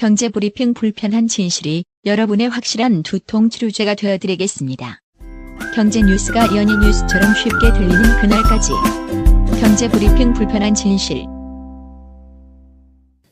경제브리핑 불편한 진실이 여러분의 확실한 두통 치료제가 되어드리겠습니다. 경제 뉴스가 연예 뉴스처럼 쉽게 들리는 그날까지. 경제브리핑 불편한 진실.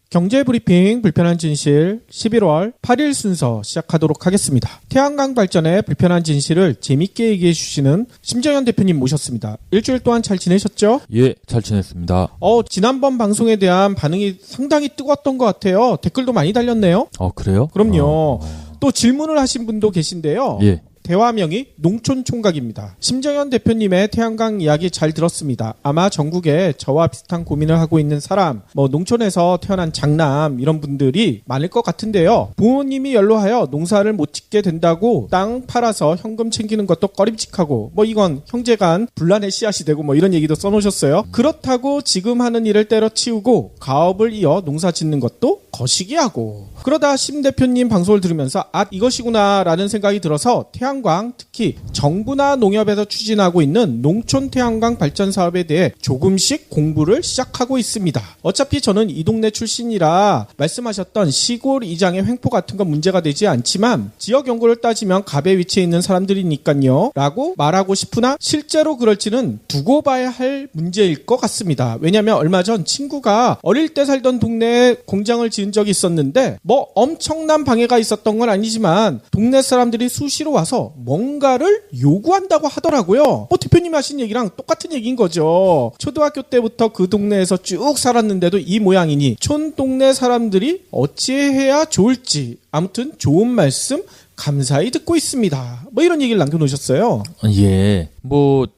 경제브리핑 불편한 진실 11월 8일 순서 시작하도록 하겠습니다. 태양광 발전의 불편한 진실을 재밌게 얘기해 주시는 심정현 대표님 모셨습니다. 일주일 동안 잘 지내셨죠? 예, 잘 지냈습니다. 지난번 방송에 대한 반응이 상당히 뜨거웠던 것 같아요. 댓글도 많이 달렸네요. 그래요? 그럼요. 또 질문을 하신 분도 계신데요. 예. 대화명이 농촌총각입니다. 심정현 대표님의 태양광 이야기 잘 들었습니다. 아마 전국에 저와 비슷한 고민을 하고 있는 사람, 농촌에서 태어난 장남 이런 분들이 많을 것 같은데요. 부모님이 연로하여 농사를 못 짓게 된다고 땅 팔아서 현금 챙기는 것도 꺼림칙하고 이건 형제간 분란의 씨앗이 되고 이런 얘기도 써놓으셨어요. 그렇다고 지금 하는 일을 때려치우고 가업을 이어 농사 짓는 것도 거시기하고 그러다 심 대표님 방송을 들으면서 이것이구나 라는 생각이 들어서 태양광, 특히 정부나 농협에서 추진하고 있는 농촌 태양광 발전 사업에 대해 조금씩 공부를 시작하고 있습니다. 어차피 저는 이 동네 출신이라 말씀하셨던 시골 이장의 횡포 같은 건 문제가 되지 않지만 지역 연구를 따지면 갑의 위치에 있는 사람들이니까요 라고 말하고 싶으나 실제로 그럴지는 두고 봐야 할 문제일 것 같습니다. 왜냐하면 얼마 전 친구가 어릴 때 살던 동네에 공장을 지은 적이 있었는데 엄청난 방해가 있었던 건 아니지만 동네 사람들이 수시로 와서 뭔가를 요구한다고 하더라고요. 대표님이 하신 얘기랑 똑같은 얘기인 거죠. 초등학교 때부터 그 동네에서 쭉 살았는데도 이 모양이니 촌 동네 사람들이 어찌해야 좋을지 아무튼 좋은 말씀 감사히 듣고 있습니다. 이런 얘기를 남겨놓으셨어요. 예.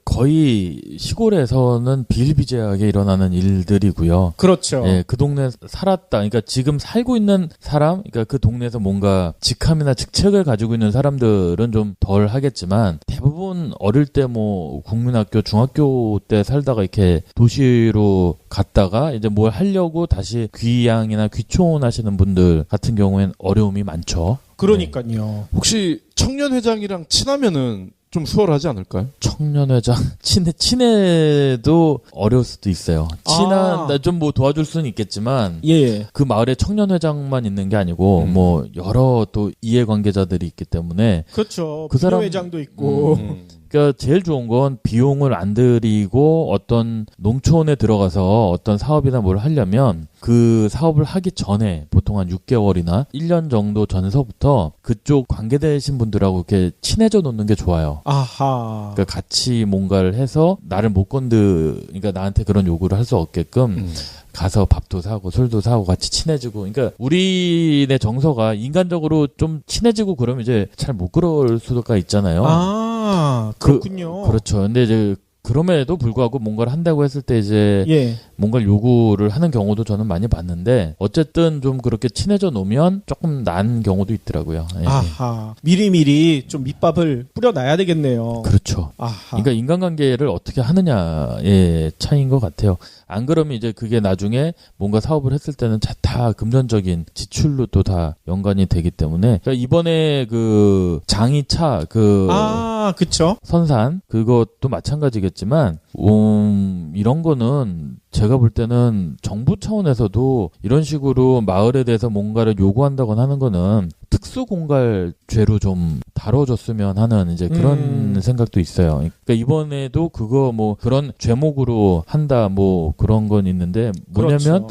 거의 시골에서는 비일비재하게 일어나는 일들이고요. 그렇죠. 예, 그 동네 살았다. 그러니까 지금 살고 있는 사람, 그러니까 그 동네에서 뭔가 직함이나 직책을 가지고 있는 사람들은 좀 덜 하겠지만 대부분 어릴 때 국민학교, 중학교 때 살다가 이렇게 도시로 갔다가 이제 뭘 하려고 다시 귀향이나 귀촌 하시는 분들 같은 경우엔 어려움이 많죠. 그러니까요. 혹시 청년회장이랑 친하면은 좀 수월하지 않을까요? 청년회장 친해도 어려울 수도 있어요. 좀 도와줄 수는 있겠지만 예. 그 마을에 청년회장만 있는 게 아니고 여러 또 이해관계자들이 있기 때문에 그렇죠. 그 사람 회장도 있고. 그러니까 제일 좋은 건 비용을 안 들이고 어떤 농촌에 들어가서 어떤 사업이나 뭘 하려면 그 사업을 하기 전에 보통 한 6개월이나 1년 정도 전서부터 그쪽 관계되신 분들하고 이렇게 친해져 놓는 게 좋아요. 아하. 그러니까 같이 뭔가를 해서 나를 못 그러니까 나한테 그런 요구를 할 수 없게끔 가서 밥도 사고 술도 사고 같이 친해지고 그러니까 우리네 정서가 인간적으로 좀 친해지고 그러면 이제 잘 못 그럴 수가 있잖아요. 그렇군요. 그렇죠. 근데 이제 그럼에도 불구하고 뭔가를 한다고 했을 때 이제 뭔가를 요구를 하는 경우도 저는 많이 봤는데 어쨌든 좀 그렇게 친해져 놓으면 조금 나은 경우도 있더라고요. 예. 아하. 미리미리 좀 밑밥을 뿌려놔야 되겠네요. 그렇죠. 아하. 그러니까 인간관계를 어떻게 하느냐의 차이인 것 같아요. 안 그러면 이제 그게 나중에 뭔가 사업을 했을 때는 다 금전적인 지출로 또 다 연관이 되기 때문에 그러니까 이번에 그 장이차 그쵸. 선산 그것도 마찬가지겠지만 이런 거는 제가 볼 때는 정부 차원에서도 이런 식으로 마을에 대해서 뭔가를 요구한다거나 하는 거는 특수공갈죄로 좀 다뤄줬으면 하는 이제 그런 생각도 있어요. 그러니까 이번에도 그거 그런 죄목으로 한다 그런 건 있는데 뭐냐면 그렇죠.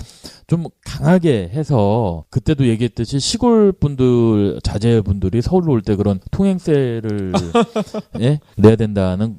좀 강하게 해서 그때도 얘기했듯이 시골 분들 자제분들이 서울로 올 때 그런 통행세를 내야 된다는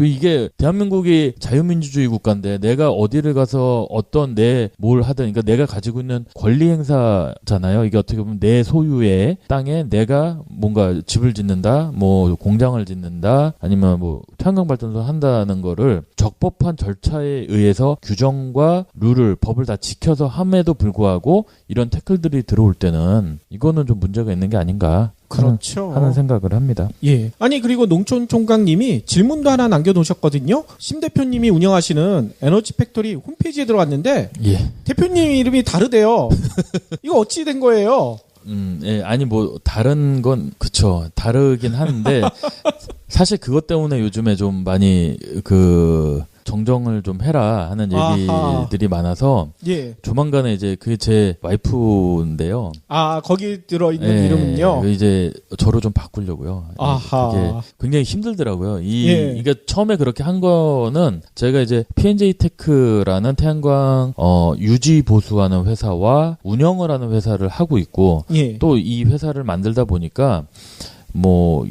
이게 대한민국이 자유민주주의 국가인데 내가 어디를 가서 어떤 뭘 하든 그러니까 내가 가지고 있는 권리 행사잖아요. 이게 어떻게 보면 내 소유의 땅에 내가 뭔가 집을 짓는다, 공장을 짓는다, 아니면 태양광 발전소 한다는 거를 적법한 절차에 의해서 규정과 룰을 법을 다 지켜서 함에도 불구하고 이런 태클들이 들어올 때는 이거는 좀 문제가 있는 게 아닌가 그렇죠. 하는 생각을 합니다. 예. 그리고 농촌총각님이 질문도 하나 남겨놓으셨거든요. 심 대표님이 운영하시는 에너지 팩토리 홈페이지에 들어갔는데 대표님 이름이 다르대요. 이거 어찌 된 거예요? 예, 다른 건 그쵸. 다르긴 하는데 사실 그것 때문에 요즘에 좀 많이 정정을 좀 해라 하는 아하. 얘기들이 많아서 예. 조만간에 이제 그게 제 와이프인데요. 아, 거기 들어있는 예, 이름은요? 이제 저로 좀 바꾸려고요. 아하. 그게 굉장히 힘들더라고요. 예. 그러니까 처음에 그렇게 한 거는 제가 이제 P&J 테크라는 태양광 유지 보수하는 회사와 운영을 하는 회사를 하고 있고 예. 또 이 회사를 만들다 보니까 뭐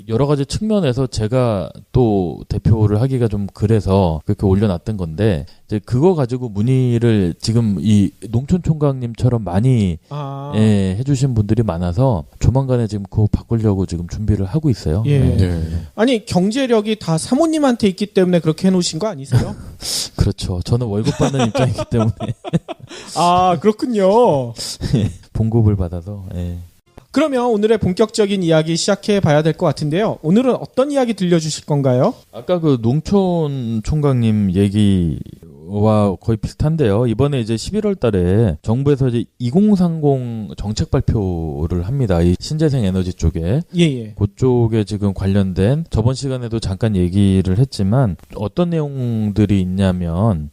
여러 가지 측면에서 제가 또 대표를 하기가 좀 그래서 그렇게 올려놨던 건데 이제 그거 가지고 문의를 지금 이 농촌총각님처럼 많이 아. 예, 해주신 분들이 많아서 조만간에 지금 그거 바꾸려고 지금 준비를 하고 있어요. 예. 네. 아니, 경제력이 다 사모님한테 있기 때문에 그렇게 해놓으신 거 아니세요? 그렇죠. 저는 월급 받는 입장이기 때문에 아, 그렇군요. 봉급을 받아서. 예. 그러면 오늘의 본격적인 이야기 시작해 봐야 될 것 같은데요. 오늘은 어떤 이야기 들려주실 건가요? 아까 그 농촌 총각님 얘기와 거의 비슷한데요. 이번에 이제 11월 달에 정부에서 이제 2030 정책 발표를 합니다. 이 신재생 에너지 쪽에. 예, 예. 그쪽에 지금 관련된 저번 시간에도 잠깐 얘기를 했지만 어떤 내용들이 있냐면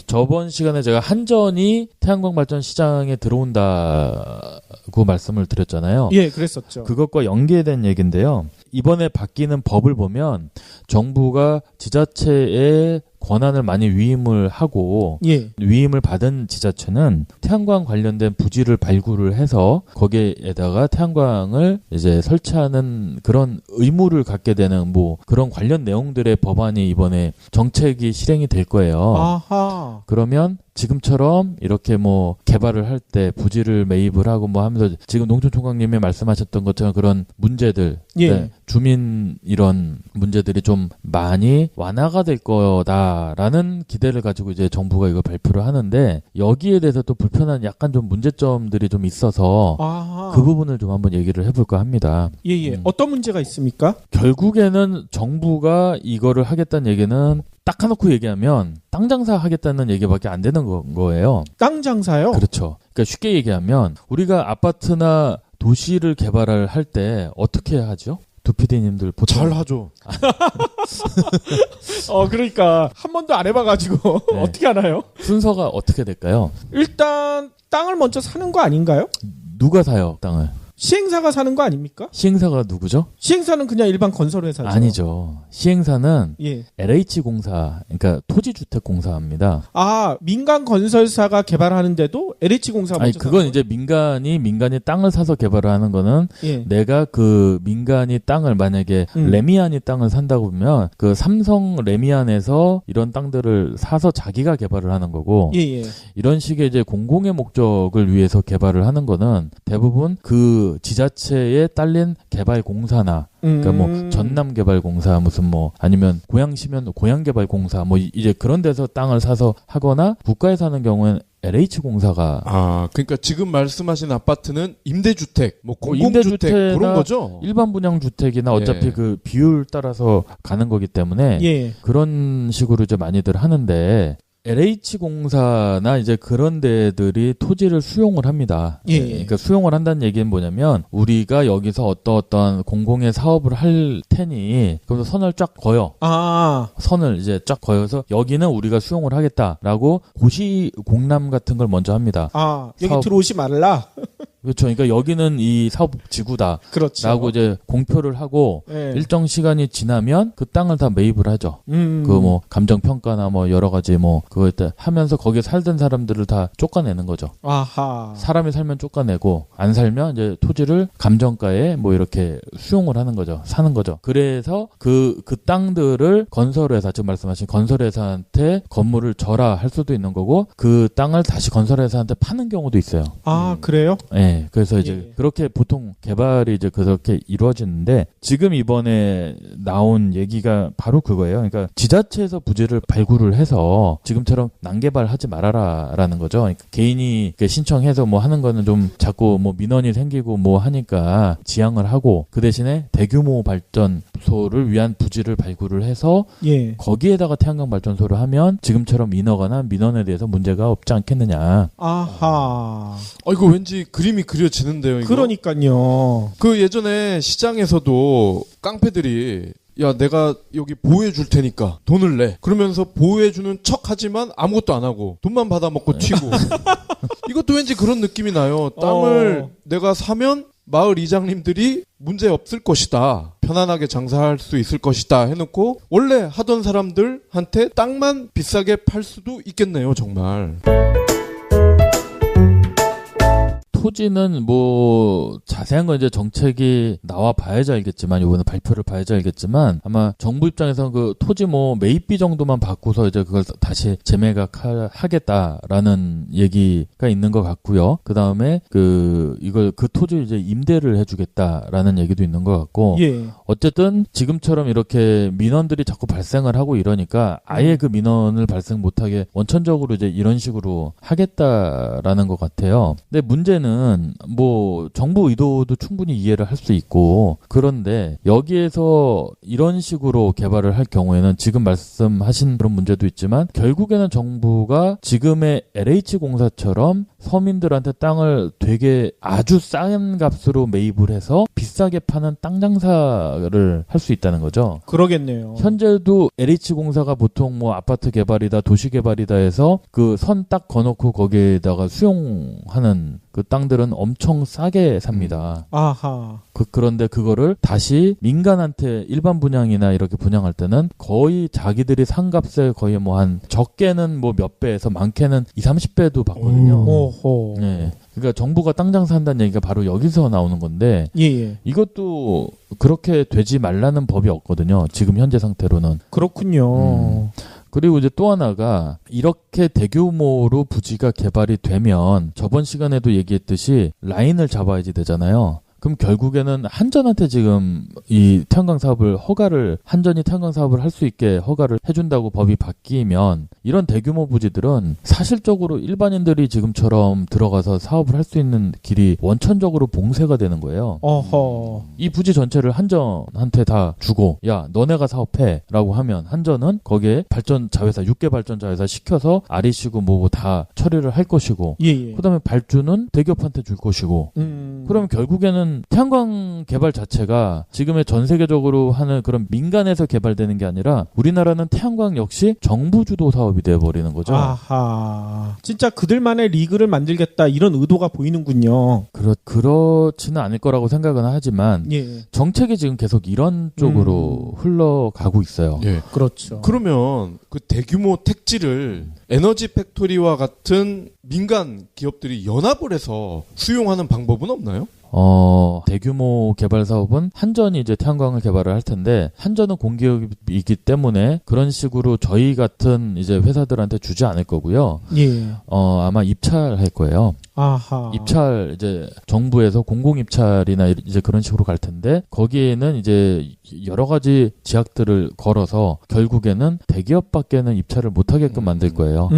저번 시간에 제가 한전이 태양광 발전 시장에 들어온다고 말씀을 드렸잖아요. 예, 그랬었죠. 그것과 연계된 얘기인데요. 이번에 바뀌는 법을 보면 정부가 지자체에 권한을 많이 위임을 하고 예. 위임을 받은 지자체는 태양광 관련된 부지를 발굴을 해서 거기에다가 태양광을 이제 설치하는 그런 의무를 갖게 되는 뭐 그런 관련 내용들의 법안이 이번에 정책이 실행이 될 거예요. 아하. 그러면 지금처럼 이렇게 뭐 개발을 할 때 부지를 매입을 하고 뭐 하면서 지금 농촌총각님이 말씀하셨던 것처럼 그런 문제들, 예. 네, 주민 이런 문제들이 좀 많이 완화가 될 거다라는 기대를 가지고 이제 정부가 이걸 발표를 하는데 여기에 대해서 또 불편한 약간 좀 문제점들이 좀 있어서 아하. 그 부분을 좀 한번 얘기를 해볼까 합니다. 예, 예. 어떤 문제가 있습니까? 결국에는 정부가 이거를 하겠다는 얘기는 딱 해놓고 얘기하면 땅 장사 하겠다는 얘기밖에 안 되는 거예요. 땅 장사요? 그렇죠. 그러니까 쉽게 얘기하면 우리가 아파트나 도시를 개발을 할 때 어떻게 하죠? 두피디님들 보통 잘 하죠. 그러니까 한 번도 안 해봐가지고 네. 어떻게 하나요? 순서가 어떻게 될까요? 일단 땅을 먼저 사는 거 아닌가요? 누가 사요 땅을? 시행사가 사는 거 아닙니까? 시행사가 누구죠? 시행사는 그냥 일반 건설회사죠. 아니죠. 시행사는 예. LH공사, 그러니까 토지주택공사입니다. 아, 민간 건설사가 개발하는데도 LH공사가 아니 먼저 그건 사는 이제 민간이 땅을 사서 개발을 하는 거는 거예요? 예. 내가 그 민간이 땅을 만약에 레미안이 땅을 산다고 보면 그 삼성 레미안에서 이런 땅들을 사서 자기가 개발을 하는 거고 예, 예. 이런 식의 이제 공공의 목적을 위해서 개발을 하는 거는 대부분 그 지자체에 딸린 개발공사나 그러니까 뭐 전남개발공사 무슨 뭐 아니면 고양시면 고양개발공사 뭐 이제 그런 데서 땅을 사서 하거나 국가에서 하는 경우에는 LH공사가 그러니까 지금 말씀하신 아파트는 임대주택, 뭐 공공주택 임대주택이나 그런 거죠. 일반 분양주택이나 어차피 예. 그 비율 따라서 가는 거기 때문에 예. 그런 식으로 이제 많이들 하는데 LH공사나 이제 그런 데들이 토지를 수용을 합니다. 예. 그러니까 수용을 한다는 얘기는 뭐냐면 우리가 여기서 어떤 공공의 사업을 할 테니 그래서 선을 쫙 그어요. 아, 선을 이제 쫙 그어서 여기는 우리가 수용을 하겠다라고 고시 공람 같은 걸 먼저 합니다. 아, 여기 사업- 들어오지 말라. 그렇죠. 그러니까 여기는 이 사업 지구다. 그렇죠. 라고 이제 공표를 하고 예. 일정 시간이 지나면 그 땅을 다 매입을 하죠. 그 뭐 감정 평가나 뭐 여러 가지 뭐 그거 하면서 거기에 살던 사람들을 다 쫓아내는 거죠. 아하. 사람이 살면 쫓아내고 안 살면 이제 토지를 감정가에 뭐 이렇게 수용을 하는 거죠. 사는 거죠. 그래서 그 땅들을 건설회사 지금 말씀하신 건설회사한테 건물을 절하할 수도 있는 거고 그 땅을 다시 건설회사한테 파는 경우도 있어요. 아, 그래요? 네, 그래서 이제 예. 그렇게 보통 개발이 이제 그렇게 이루어지는데 지금 이번에 나온 얘기가 바로 그거예요. 그러니까 지자체에서 부지를 발굴을 해서 지금처럼 난개발하지 말아라라는 거죠. 그러니까 개인이 신청해서 뭐 하는 거는 좀 자꾸 뭐 민원이 생기고 뭐 하니까 지양을 하고 그 대신에 대규모 발전소를 위한 부지를 발굴을 해서 예. 거기에다가 태양광 발전소를 하면 지금처럼 민허가나 민원에 대해서 문제가 없지 않겠느냐. 아하. 이거 왠지 그림이 그려지는데요. 이거? 그러니까요. 그 예전에 시장에서도 깡패들이 야 내가 여기 보호해 줄 테니까 돈을 내. 그러면서 보호해 주는 척하지만 아무것도 안 하고 돈만 받아먹고 튀고. 이것도 왠지 그런 느낌이 나요. 땅을 내가 사면 마을 이장님들이 문제 없을 것이다. 편안하게 장사할 수 있을 것이다 해놓고 원래 하던 사람들한테 땅만 비싸게 팔 수도 있겠네요. 정말. 토지는 뭐 자세한 건 이제 정책이 나와 봐야지 알겠지만 이번에 발표를 봐야지 알겠지만 아마 정부 입장에서는 그 토지 뭐 매입비 정도만 받고서 이제 그걸 다시 재매각하겠다라는 얘기가 있는 것 같고요. 그 다음에 그 토지 이제 임대를 해주겠다라는 얘기도 있는 것 같고. 예. 어쨌든 지금처럼 이렇게 민원들이 자꾸 발생을 하고 이러니까 아예 그 민원을 발생 못하게 원천적으로 이제 이런 식으로 하겠다라는 것 같아요. 근데 문제는 뭐 정부 의도도 충분히 이해를 할 수 있고 그런데 여기에서 이런 식으로 개발을 할 경우에는 지금 말씀하신 그런 문제도 있지만 결국에는 정부가 지금의 LH공사처럼 서민들한테 땅을 되게 아주 싼 값으로 매입을 해서 비싸게 파는 땅 장사를 할 수 있다는 거죠. 그러겠네요. 현재도 LH공사가 보통 뭐 아파트 개발이다 도시 개발이다 해서 그 선 딱 거놓고 거기에다가 수용하는 그 땅들은 엄청 싸게 삽니다. 아하. 그런데 그거를 다시 민간한테 일반 분양이나 이렇게 분양할 때는 거의 자기들이 산 값에 거의 뭐 한 적게는 뭐 몇 배에서 많게는 20-30배도 받거든요. 오호. 네. 그러니까 정부가 땅 장사한다는 얘기가 바로 여기서 나오는 건데 예. 이것도 그렇게 되지 말라는 법이 없거든요. 지금 현재 상태로는. 그렇군요. 그리고 이제 또 하나가 이렇게 대규모로 부지가 개발이 되면 저번 시간에도 얘기했듯이 라인을 잡아야지 되잖아요. 그럼 결국에는 한전한테 지금 이 태양광 사업을 한전이 태양광 사업을 할 수 있게 허가를 해준다고 법이 바뀌면 이런 대규모 부지들은 사실적으로 일반인들이 지금처럼 들어가서 사업을 할 수 있는 길이 원천적으로 봉쇄가 되는 거예요. 어허. 이 부지 전체를 한전한테 다 주고 야 너네가 사업해 라고 하면 한전은 거기에 발전자회사 6개 발전자회사 시켜서 REC고 뭐 다 처리를 할 것이고 예. 그 다음에 발주는 대기업한테 줄 것이고 그러면 결국에는 태양광 개발 자체가 지금의 전 세계적으로 하는 그런 민간에서 개발되는 게 아니라 우리나라는 태양광 역시 정부 주도 사업이 돼버리는 거죠. 아하. 진짜 그들만의 리그를 만들겠다 이런 의도가 보이는군요. 그렇지는 않을 거라고 생각은 하지만 예. 정책이 지금 계속 이런 쪽으로 흘러가고 있어요. 예. 그렇죠. 그러면 그 대규모 택지를 에너지 팩토리와 같은 민간 기업들이 연합을 해서 수용하는 방법은 없나요? 대규모 개발 사업은 한전이 이제 태양광을 개발을 할 텐데 한전은 공기업이기 때문에 그런 식으로 저희 같은 이제 회사들한테 주지 않을 거고요. 예. 아마 입찰할 거예요. 아하. 입찰 이제 정부에서 공공 입찰이나 이제 그런 식으로 갈 텐데 거기에는 이제 여러 가지 제약들을 걸어서 결국에는 대기업밖에는 입찰을 못 하게끔 만들 거예요.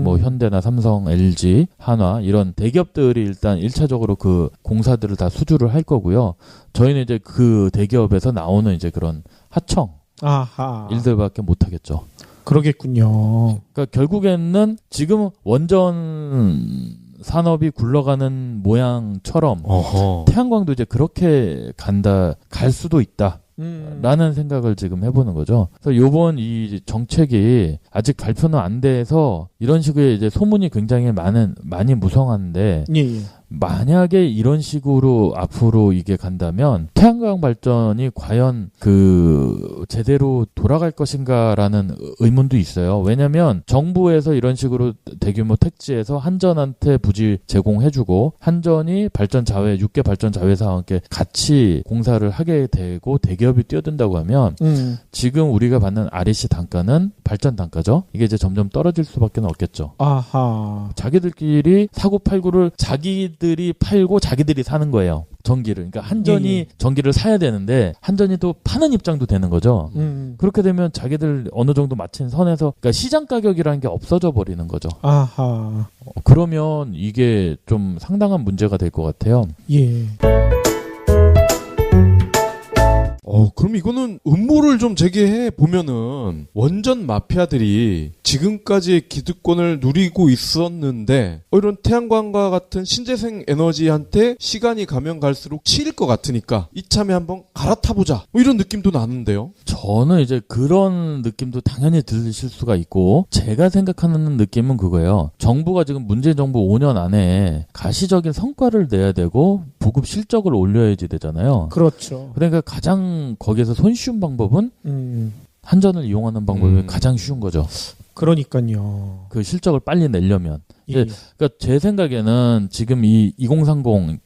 뭐 현대나 삼성, LG, 한화 이런 대기업들이 일단 1차적으로 그 공사들을 다 수주를 할 거고요. 저희는 이제 그 대기업에서 나오는 이제 그런 하청 아하. 일들밖에 못 하겠죠. 그러겠군요. 그러니까 결국에는 지금 원전 산업이 굴러가는 모양처럼 태양광도 이제 그렇게 갈 수도 있다. 라는 생각을 지금 해보는 거죠. 그래서 요번 이 정책이 아직 발표는 안 돼서 이런 식의 이제 소문이 굉장히 많이 무성한데 예. 만약에 이런 식으로 앞으로 이게 간다면 태양광 발전이 과연 그 제대로 돌아갈 것인가라는 의문도 있어요. 왜냐하면 정부에서 이런 식으로 대규모 택지에서 한전한테 부지 제공해주고 한전이 6개 발전 자회사와 함께 같이 공사를 하게 되고 대기업이 뛰어든다고 하면 지금 우리가 받는 REC 단가는 발전 단가죠. 이게 이제 점점 떨어질 수밖에 없겠죠. 아하. 자기들끼리 사고팔고를 자기들이 팔고 자기들이 사는 거예요. 전기를. 그러니까 한전이 전기를 사야 되는데 한전이 또 파는 입장도 되는 거죠. 그렇게 되면 자기들 어느 정도 맞춘 선에서 그러니까 시장 가격이라는 게 없어져 버리는 거죠. 아하. 그러면 이게 좀 상당한 문제가 될 것 같아요. 예. 그럼 이거는 음모를 좀 제기해 보면은 원전 마피아들이 지금까지 기득권을 누리고 있었는데 이런 태양광과 같은 신재생 에너지한테 시간이 가면 갈수록 치일 것 같으니까 이참에 한번 갈아타보자. 뭐 이런 느낌도 나는데요. 저는 이제 그런 느낌도 당연히 들으실 수가 있고 제가 생각하는 느낌은 그거예요. 정부가 지금 문재인 정부 5년 안에 가시적인 성과를 내야 되고 보급 실적을 올려야지 되잖아요. 그렇죠. 그러니까 가장 거기에서 손쉬운 방법은 한전을 이용하는 방법이 가장 쉬운 거죠. 그러니까요. 그 실적을 빨리 내려면. 예. 그러니까 제 생각에는 지금 이 2030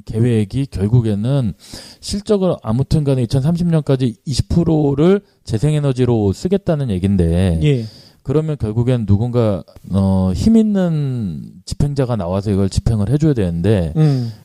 계획이 결국에는 실적을 아무튼 간에 2030년까지 20%를 재생에너지로 쓰겠다는 얘긴데 예. 그러면 결국엔 누군가 힘 있는 집행자가 나와서 이걸 집행을 해줘야 되는데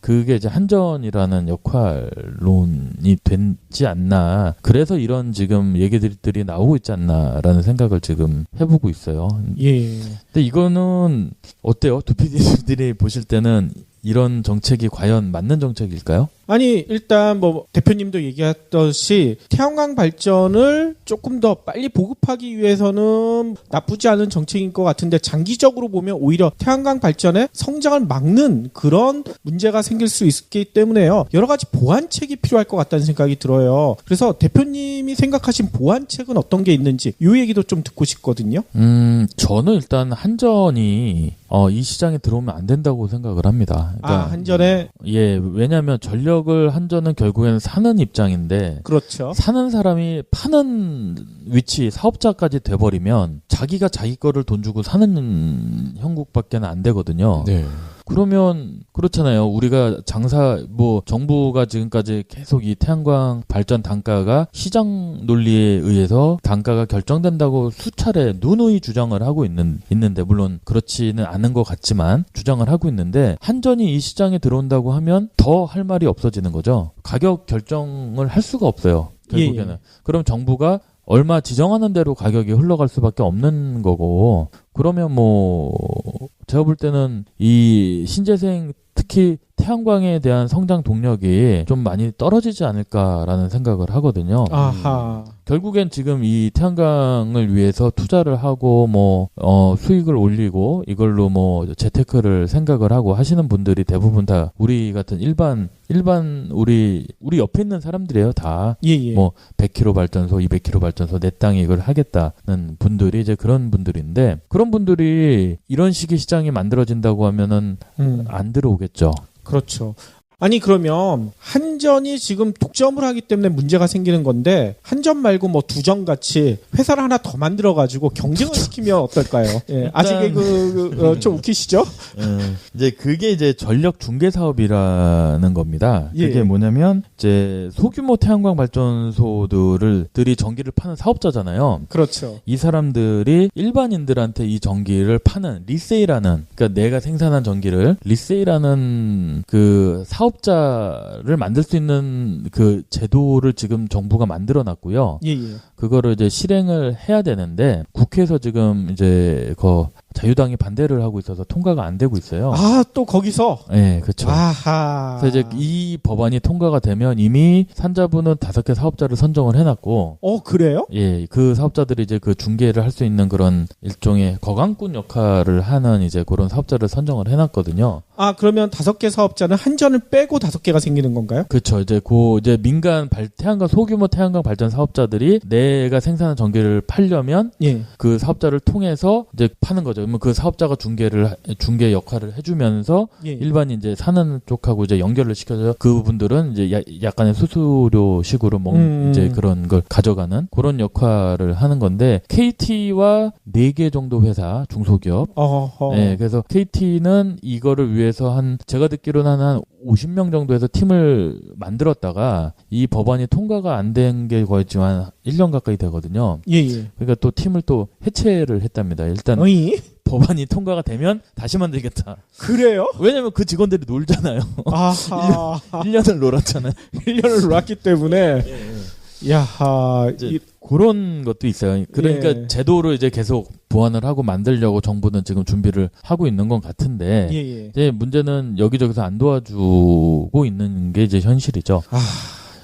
그게 이제 한전이라는 역할론이 되지 않나. 그래서 이런 지금 얘기들이 나오고 있지 않나라는 생각을 지금 해보고 있어요. 예. 근데 이거는 어때요? 두피디들이 보실 때는 이런 정책이 과연 맞는 정책일까요? 아니 일단 뭐 대표님도 얘기했듯이 태양광 발전을 조금 더 빨리 보급하기 위해서는 나쁘지 않은 정책인 것 같은데 장기적으로 보면 오히려 태양광 발전의 성장을 막는 그런 문제가 생길 수 있기 때문에요. 여러 가지 보완책이 필요할 것 같다는 생각이 들어요. 그래서 대표님이 생각하신 보완책은 어떤 게 있는지 이 얘기도 좀 듣고 싶거든요. 저는 일단 한전이 이 시장에 들어오면 안 된다고 생각을 합니다. 그러니까 한전에 예, 왜냐하면 전력을 한전은 결국에는 사는 입장인데 그렇죠. 사는 사람이 파는 위치 사업자까지 돼버리면 자기가 자기 거를 돈 주고 사는 형국밖에 안 되거든요. 네. 그러면 그렇잖아요. 우리가 정부가 지금까지 계속 이 태양광 발전 단가가 시장 논리에 의해서 단가가 결정된다고 수차례 누누이 주장을 하고 있는데 물론 그렇지는 않은 것 같지만 주장을 하고 있는데 한전이 이 시장에 들어온다고 하면 더 할 말이 없어지는 거죠. 가격 결정을 할 수가 없어요. 결국에는. 예. 그럼 정부가 얼마 지정하는 대로 가격이 흘러갈 수밖에 없는 거고 그러면 뭐 제가 볼 때는 이 신재생 특히 태양광에 대한 성장 동력이 좀 많이 떨어지지 않을까라는 생각을 하거든요. 아하. 결국엔 지금 이 태양광을 위해서 투자를 하고 수익을 올리고 이걸로 재테크를 생각을 하고 하시는 분들이 대부분 다 우리 같은 일반 우리 옆에 있는 사람들이에요, 다. 예. 100kW 발전소, 200kW 발전소 내 땅에 이걸 하겠다는 분들이 이제 그런 분들인데 그런 분들이 이런 식의 시장이 만들어진다고 하면은 안 들어오겠죠. 그렇죠. 아니 그러면 한전이 지금 독점을 하기 때문에 문제가 생기는 건데 한전 말고 두전 같이 회사를 하나 더 만들어 가지고 경쟁을 시키면 어떨까요? 예, 아직 좀 웃기시죠? 이제 그게 이제 전력 중개 사업이라는 겁니다. 예. 그게 뭐냐면 이제 소규모 태양광 발전소들이 전기를 파는 사업자잖아요. 그렇죠. 이 사람들이 일반인들한테 이 전기를 파는 리세일하는 그러니까 내가 생산한 전기를 리세일하는 그 사업자를 만들 수 있는 그 제도를 지금 정부가 만들어 놨고요. 예. 그거를 이제 실행을 해야 되는데 국회에서 지금 이제 자유당이 반대를 하고 있어서 통과가 안 되고 있어요. 아, 또 거기서? 네, 그렇죠. 아하. 그래서 이제 이 법안이 통과가 되면 이미 산자부는 5개 사업자를 선정을 해놨고. 그래요? 예, 그 사업자들이 이제 그 중개를 할 수 있는 그런 일종의 거강꾼 역할을 하는 이제 그런 사업자를 선정을 해놨거든요. 아, 그러면 5개 사업자는 한전을 빼고 5개가 생기는 건가요? 그렇죠. 이제 민간 태양광 소규모 태양광 발전 사업자들이 내가 생산한 전기를 팔려면 예. 그 사업자를 통해서 이제 파는 거죠. 그러면 그 사업자가 중개 역할을 해주면서 예. 일반인 이제 사는 쪽하고 이제 연결을 시켜서 그분들은 이제 약간의 수수료식으로 이제 그런 걸 가져가는 그런 역할을 하는 건데 KT와 4개 정도 회사 중소기업. 네, 그래서 KT는 이거를 위해서 제가 듣기로는 한 50명 정도에서 팀을 만들었다가 이 법안이 통과가 안 된 게 거의 지금 한 1년 가까이 되거든요. 예. 그러니까 또 팀을 또 해체를 했답니다. 일단 법안이 통과가 되면 다시 만들겠다. 그래요? 왜냐면 그 직원들이 놀잖아요. 아하. 1년을 놀았잖아요. 1년을 놀았기 때문에. 야하. 그런 것도 있어요. 그러니까 예. 제도를 이제 계속 보완을 하고 만들려고 정부는 지금 준비를 하고 있는 건 같은데 예. 이제 문제는 여기저기서 안 도와주고 있는 게 이제 현실이죠.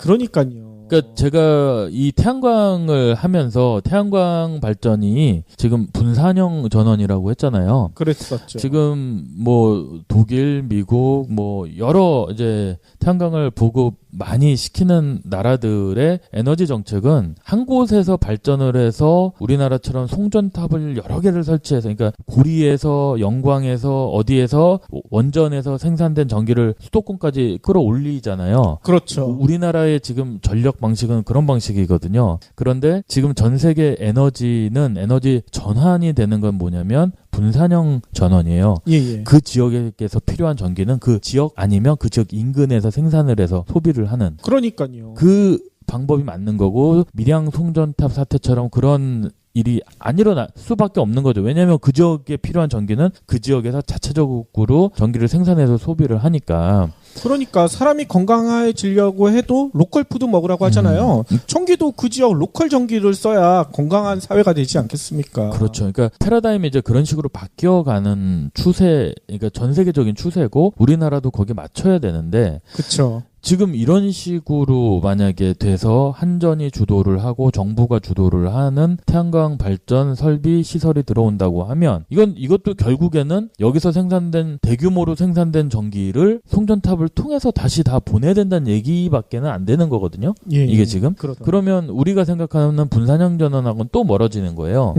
그러니까요. 그러니까 제가 이 태양광을 하면서 태양광 발전이 지금 분산형 전원이라고 했잖아요. 그랬었죠. 지금 뭐 독일, 미국 뭐 여러 이제 태양광을 보급 많이 시키는 나라들의 에너지 정책은 한 곳에서 발전을 해서 우리나라처럼 송전탑을 여러 개를 설치해서 그러니까 고리에서 영광에서 어디에서 원전에서 생산된 전기를 수도권까지 끌어올리잖아요. 그렇죠. 우리나라의 지금 전력 방식은 그런 방식이거든요. 그런데 지금 전 세계 에너지는 에너지 전환이 되는 건 뭐냐면 분산형 전원이에요. 예. 그 지역에서 필요한 전기는 그 지역 아니면 그 지역 인근에서 생산을 해서 소비를 하는 그러니까요. 그 방법이 맞는 거고 밀양 송전탑 사태처럼 그런 일이 안 일어날 수밖에 없는 거죠. 왜냐하면 그 지역에 필요한 전기는 그 지역에서 자체적으로 전기를 생산해서 소비를 하니까. 그러니까 사람이 건강해지려고 해도 로컬 푸드 먹으라고 하잖아요. 전기도 그 지역 로컬 전기를 써야 건강한 사회가 되지 않겠습니까? 그렇죠. 그러니까 패러다임이 이제 그런 식으로 바뀌어가는 추세, 그러니까 전 세계적인 추세고 우리나라도 거기에 맞춰야 되는데. 그렇죠. 지금 이런 식으로 만약에 돼서 한전이 주도를 하고 정부가 주도를 하는 태양광 발전 설비 시설이 들어온다고 하면 이것도 결국에는 여기서 생산된 대규모로 생산된 전기를 송전탑을 통해서 다시 다 보내야 된다는 얘기밖에는 안 되는 거거든요. 예. 이게 지금. 그러다. 그러면 우리가 생각하는 분산형 전원하고는 또 멀어지는 거예요.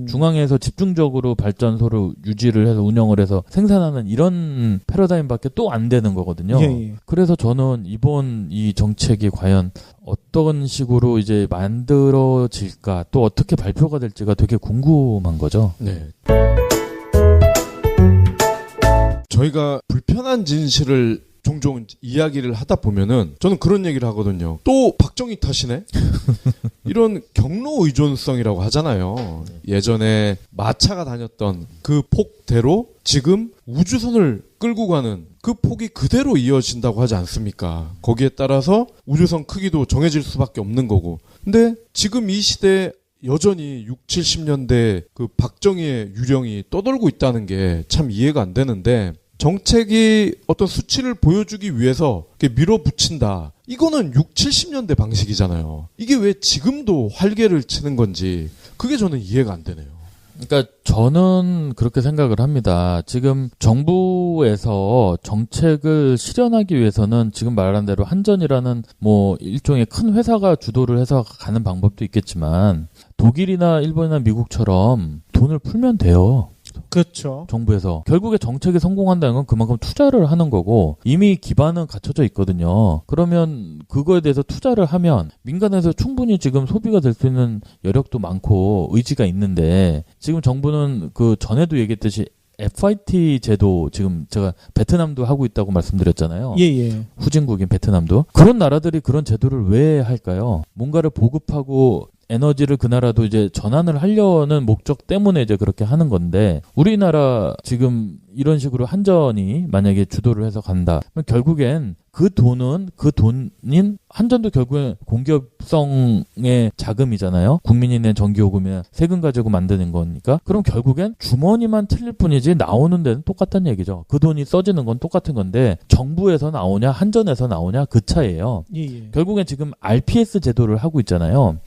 중앙에서 집중적으로 발전소를 유지를 해서 운영을 해서 생산하는 이런 패러다임밖에 또 안 되는 거거든요. 예. 그래서 저는 이번 이 정책이 과연 어떤 식으로 이제 만들어질까 또 어떻게 발표가 될지가 되게 궁금한 거죠. 네. 저희가 불편한 진실을 종종 이야기를 하다 보면은 저는 그런 얘기를 하거든요. 또 박정희 탓이네? 이런 경로 의존성이라고 하잖아요. 예전에 마차가 다녔던 그 폭대로 지금 우주선을 끌고 가는 그 폭이 그대로 이어진다고 하지 않습니까? 거기에 따라서 우주선 크기도 정해질 수밖에 없는 거고. 근데 지금 이 시대에 여전히 60, 70년대 그 박정희의 유령이 떠돌고 있다는 게 참 이해가 안 되는데 정책이 어떤 수치를 보여주기 위해서 이렇게 밀어붙인다. 이거는 60, 70년대 방식이잖아요. 이게 왜 지금도 활개를 치는 건지 그게 저는 이해가 안 되네요. 그러니까 저는 그렇게 생각을 합니다. 지금 정부에서 정책을 실현하기 위해서는 지금 말한 대로 한전이라는 뭐 일종의 큰 회사가 주도를 해서 가는 방법도 있겠지만 독일이나 일본이나 미국처럼 돈을 풀면 돼요. 그렇죠. 정부에서. 결국에 정책이 성공한다는 건 그만큼 투자를 하는 거고 이미 기반은 갖춰져 있거든요. 그러면 그거에 대해서 투자를 하면 민간에서 충분히 지금 소비가 될 수 있는 여력도 많고 의지가 있는데 지금 정부는 그 전에도 얘기했듯이 FIT 제도 지금 제가 베트남도 하고 있다고 말씀드렸잖아요. 예. 후진국인 베트남도. 그런 나라들이 그런 제도를 왜 할까요? 뭔가를 보급하고 에너지를 그 나라도 이제 전환을 하려는 목적 때문에 이제 그렇게 하는 건데 우리나라 지금 이런 식으로 한전이 만약에 주도를 해서 간다. 그럼 결국엔 그 돈인 한전도 결국엔 공기업성의 자금이잖아요. 국민이 낸 전기요금이나 세금 가지고 만드는 거니까. 그럼 결국엔 주머니만 틀릴 뿐이지 나오는 데는 똑같다는 얘기죠. 그 돈이 써지는 건 똑같은 건데 정부에서 나오냐 한전에서 나오냐 그 차이예요. 예. 결국엔 지금 RPS 제도를 하고 있잖아요.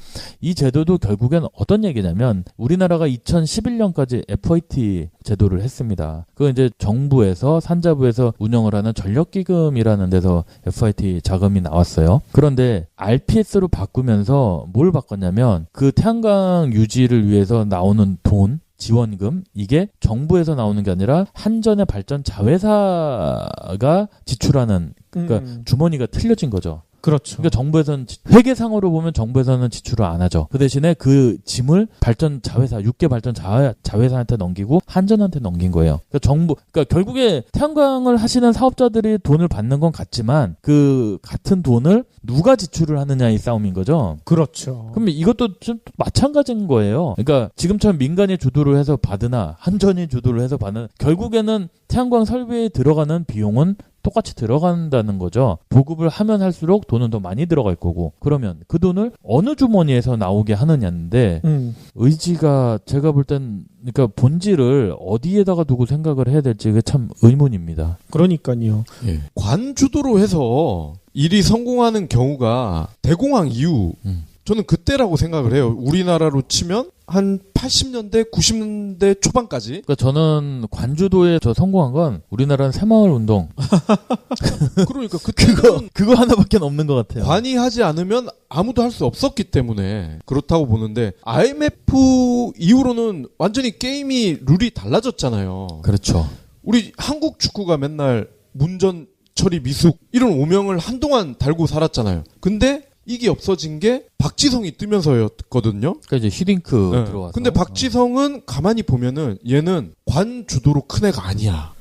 이 제도도 결국엔 어떤 얘기냐면 우리나라가 2011년까지 FIT 제도를 했습니다. 그거 이제 정부에서 산자부에서 운영을 하는 전력기금이라는 데서 FIT 자금이 나왔어요. 그런데 RPS로 바꾸면서 뭘 바꿨냐면 그 태양광 유지를 위해서 나오는 돈 지원금 이게 정부에서 나오는 게 아니라 한전의 발전 자회사가 지출하는 그러니까 주머니가 틀려진 거죠. 그렇죠. 그러니까 정부에서는 회계상으로 보면 정부에서는 지출을 안 하죠. 그 대신에 그 짐을 발전 자회사 6개 발전 자회사한테 넘기고 한전한테 넘긴 거예요. 그러니까 결국에 태양광을 하시는 사업자들이 돈을 받는 건 같지만 그 같은 돈을 누가 지출을 하느냐의 싸움인 거죠. 그렇죠. 그럼 이것도 좀 마찬가지인 거예요. 그러니까 지금처럼 민간이 주도를 해서 받으나 한전이 주도를 해서 받는 결국에는 태양광 설비에 들어가는 비용은 똑같이 들어간다는 거죠. 보급을 하면 할수록 돈은 더 많이 들어갈 거고 그러면 그 돈을 어느 주머니에서 나오게 하느냐인데 의지가 제가 볼 땐 그러니까 본질을 어디에다가 두고 생각을 해야 될지 그게 참 의문입니다. 그러니까요. 예. 관주도로 해서 일이 성공하는 경우가 대공황 이후 저는 그때라고 생각을 해요. 우리나라로 치면 한 80년대, 90년대 초반까지. 그러니까 저는 관주도에 저 성공한 건 우리나라는 새마을 운동. 그러니까 그때는 그거 하나밖에 없는 것 같아요. 관이하지 않으면 아무도 할 수 없었기 때문에 그렇다고 보는데 IMF 이후로는 완전히 게임이 룰이 달라졌잖아요. 그렇죠. 우리 한국 축구가 맨날 문전 처리 미숙 이런 오명을 한동안 달고 살았잖아요. 근데 이게 없어진 게 박지성이 뜨면서였거든요. 그러니까 이제 히딩크 네. 들어와서. 근데 박지성은 가만히 보면은 얘는 관 주도로 큰 애가 아니야.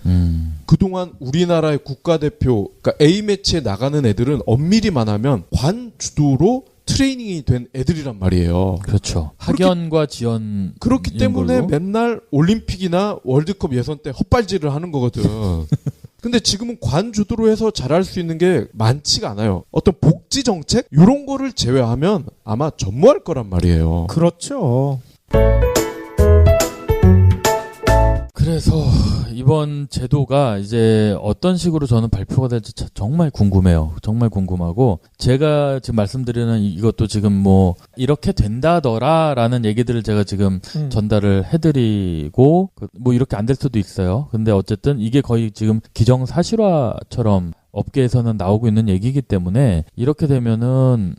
그동안 우리나라의 국가대표, 그러니까 A매치에 나가는 애들은 엄밀히만 하면 관 주도로 트레이닝이 된 애들이란 말이에요. 그렇죠. 학연과 지연. 그렇기 때문에 걸로. 맨날 올림픽이나 월드컵 예선 때 헛발질을 하는 거거든. 근데 지금은 관주도로 해서 잘할 수 있는 게 많지가 않아요. 어떤 복지 정책 이런 거를 제외하면 아마 전무할 거란 말이에요. 그렇죠. 그래서 이번 제도가 이제 어떤 식으로 저는 발표가 될지 정말 궁금해요. 정말 궁금하고 제가 지금 말씀드리는 이것도 지금 뭐 이렇게 된다더라라는 얘기들을 제가 지금 전달을 해드리고 뭐 이렇게 안 될 수도 있어요. 근데 어쨌든 이게 거의 지금 기정사실화처럼 업계에서는 나오고 있는 얘기이기 때문에 이렇게 되면은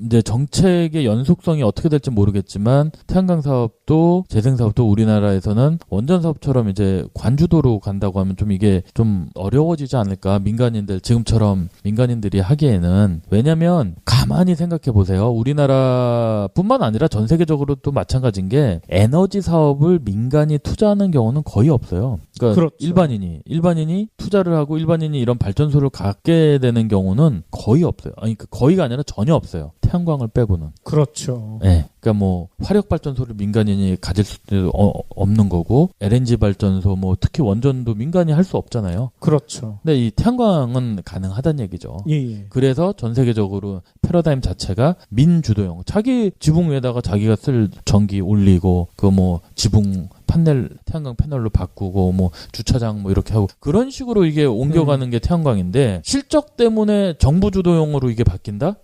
이제 정책의 연속성이 어떻게 될지 모르겠지만 태양광 사업도 재생 사업도 우리나라에서는 원전 사업처럼 이제 관주도로 간다고 하면 좀 이게 좀 어려워지지 않을까. 민간인들 지금처럼 민간인들이 하기에는. 왜냐면 가만히 생각해 보세요. 우리나라뿐만 아니라 전 세계적으로도 마찬가지인 게 에너지 사업을 민간이 투자하는 경우는 거의 없어요. 그러니까 그렇죠. 일반인이 투자를 하고 일반인이 이런 발전소를 갖게 되는 경우는 거의 없어요. 아니 그 거의가 아니라 전혀 없어요. 태양광을 빼고는. 그렇죠. 네. 그러니까 뭐 화력 발전소를 민간인이 가질 수도 없는 거고 LNG 발전소 뭐 특히 원전도 민간이 할 수 없잖아요. 그렇죠. 근데 이 태양광은 가능하다는 얘기죠. 예. 그래서 전 세계적으로 패러다임 자체가 민주도형. 자기 지붕 위에다가 자기가 쓸 전기 올리고 그 뭐 지붕 판넬 태양광 패널로 바꾸고 뭐 주차장 뭐 이렇게 하고 그런 식으로 이게 옮겨가는 게 태양광인데 실적 때문에 정부 주도용으로 이게 바뀐다?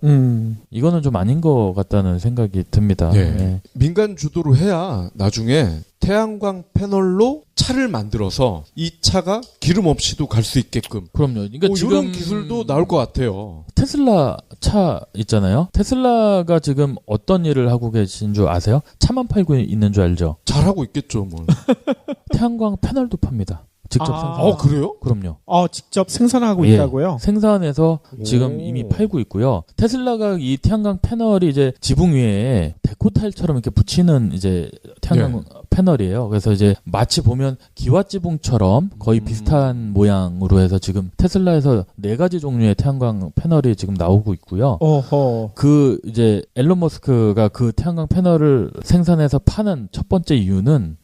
이거는 좀 아닌 것 같다는 생각이 듭니다. 예. 네. 민간 주도로 해야 나중에 태양광 패널로 차를 만들어서 이 차가 기름 없이도 갈 수 있게끔. 그럼요. 그러니까 지금 이런 기술도 나올 것 같아요. 테슬라 차 있잖아요. 테슬라가 지금 어떤 일을 하고 계신 줄 아세요? 차만 팔고 있는 줄 알죠? 잘하고 있겠죠, 뭘. 태양광 패널도 팝니다. 직접 생산. 그래요? 그럼요. 직접 생산하고 예, 있다고요? 생산해서 지금 오. 이미 팔고 있고요. 테슬라가 이 태양광 패널이 이제 지붕 위에 데코 타일처럼 이렇게 붙이는 이제 태양광 패널이에요. 그래서 이제 마치 보면 기와지붕처럼 거의 비슷한 모양으로 해서 지금 테슬라에서 4가지 종류의 태양광 패널이 지금 나오고 있고요. 어허. 그 이제 앨런 머스크가 그 태양광 패널을 생산해서 파는 첫 번째 이유는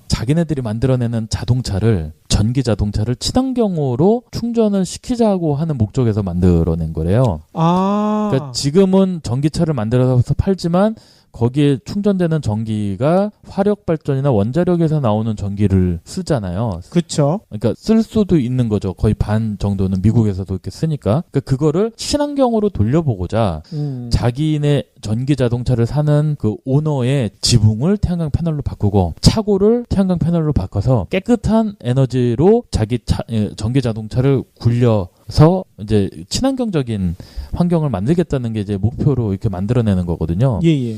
자기네들이 만들어내는 자동차를 전기 자동차를 친환경으로 충전을 시키자고 하는 목적에서 만들어낸 거래요. 그러니까 지금은 전기차를 만들어서 팔지만 거기에 충전되는 전기가 화력 발전이나 원자력에서 나오는 전기를 쓰잖아요. 그렇죠. 그러니까 쓸 수도 있는 거죠. 거의 반 정도는 미국에서도 이렇게 쓰니까. 그러니까 그거를 친환경으로 돌려보고자 자기네 전기 자동차를 사는 그 오너의 지붕을 태양광 패널로 바꾸고 차고를 태양광 패널로 바꿔서 깨끗한 에너지로 자기 전기 자동차를 굴려서 이제 친환경적인 환경을 만들겠다는 게 이제 목표로 이렇게 만들어내는 거거든요. 예.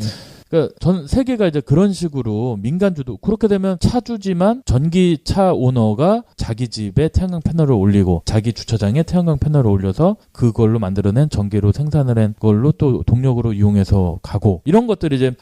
그러니까 전 세계가 이제 그런 식으로 민간 주도 그렇게 되면 차주지만 전기차 오너가 자기 집에 태양광 패널을 올리고 자기 주차장에 태양광 패널을 올려서 그걸로 만들어낸 전기로 생산을 한 걸로 또 동력으로 이용해서 가고 이런 것들이 이제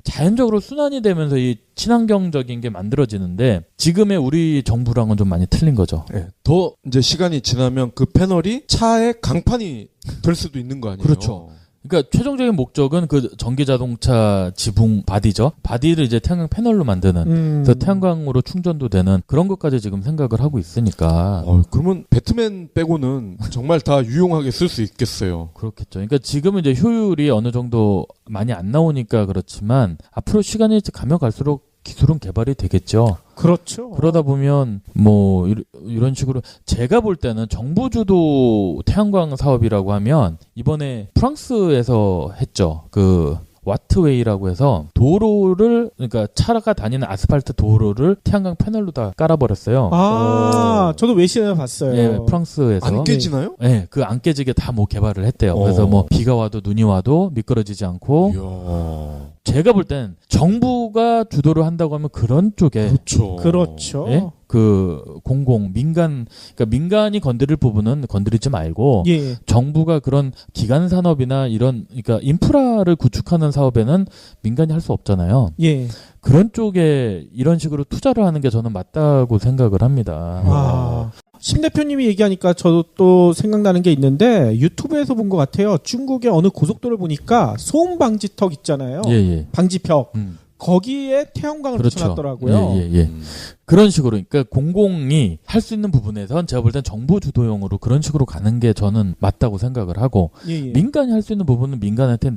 자연적으로 순환이 되면서 이 친환경적인 게 만들어지는데 지금의 우리 정부랑은 좀 많이 틀린 거죠. 네. 더 이제 시간이 지나면 그 패널이 차의 강판이 될 수도 있는 거 아니에요? 그렇죠. 그러니까 최종적인 목적은 그 전기 자동차 지붕 바디죠. 바디를 이제 태양광 패널로 만드는. 그래서 태양광으로 충전도 되는 그런 것까지 지금 생각을 하고 있으니까. 그러면 배트맨 빼고는 정말 다 유용하게 쓸 수 있겠어요. 그렇겠죠. 그러니까 지금은 이제 효율이 어느 정도 많이 안 나오니까 그렇지만 앞으로 시간이 가면 갈수록 기술은 개발이 되겠죠. 그렇죠. 그러다 보면 뭐 이런 식으로 제가 볼 때는 정부 주도 태양광 사업이라고 하면 이번에 프랑스에서 했죠. 그 와트웨이라고 해서 도로를 그러니까 차가 다니는 아스팔트 도로를 태양광 패널로 다 깔아버렸어요. 저도 외신에 봤어요. 예, 프랑스에서 안 깨지나요? 예, 그 안 깨지게 다 뭐 개발을 했대요. 어. 그래서 뭐 비가 와도 눈이 와도 미끄러지지 않고. 이야. 제가 볼 땐 정부가 주도를 한다고 하면 그런 쪽에 그렇죠. 예? 그 민간 그러니까 민간이 건드릴 부분은 건드리지 말고 예. 정부가 그런 기간 산업이나 이런 그러니까 인프라를 구축하는 사업에는 민간이 할 수 없잖아요. 예. 그런 쪽에 이런 식으로 투자를 하는 게 저는 맞다고 생각을 합니다. 심 대표님이 얘기하니까 저도 또 생각나는 게 있는데 유튜브에서 본 것 같아요. 중국의 어느 고속도로를 보니까 소음 방지턱 있잖아요. 예. 방지벽. 거기에 태양광을 그렇죠. 붙여놨더라고요. 예. 그런 식으로 그러니까 공공이 할 수 있는 부분에선 제가 볼 땐 정부 주도용으로 그런 식으로 가는 게 저는 맞다고 생각을 하고 예. 민간이 할 수 있는 부분은 민간한테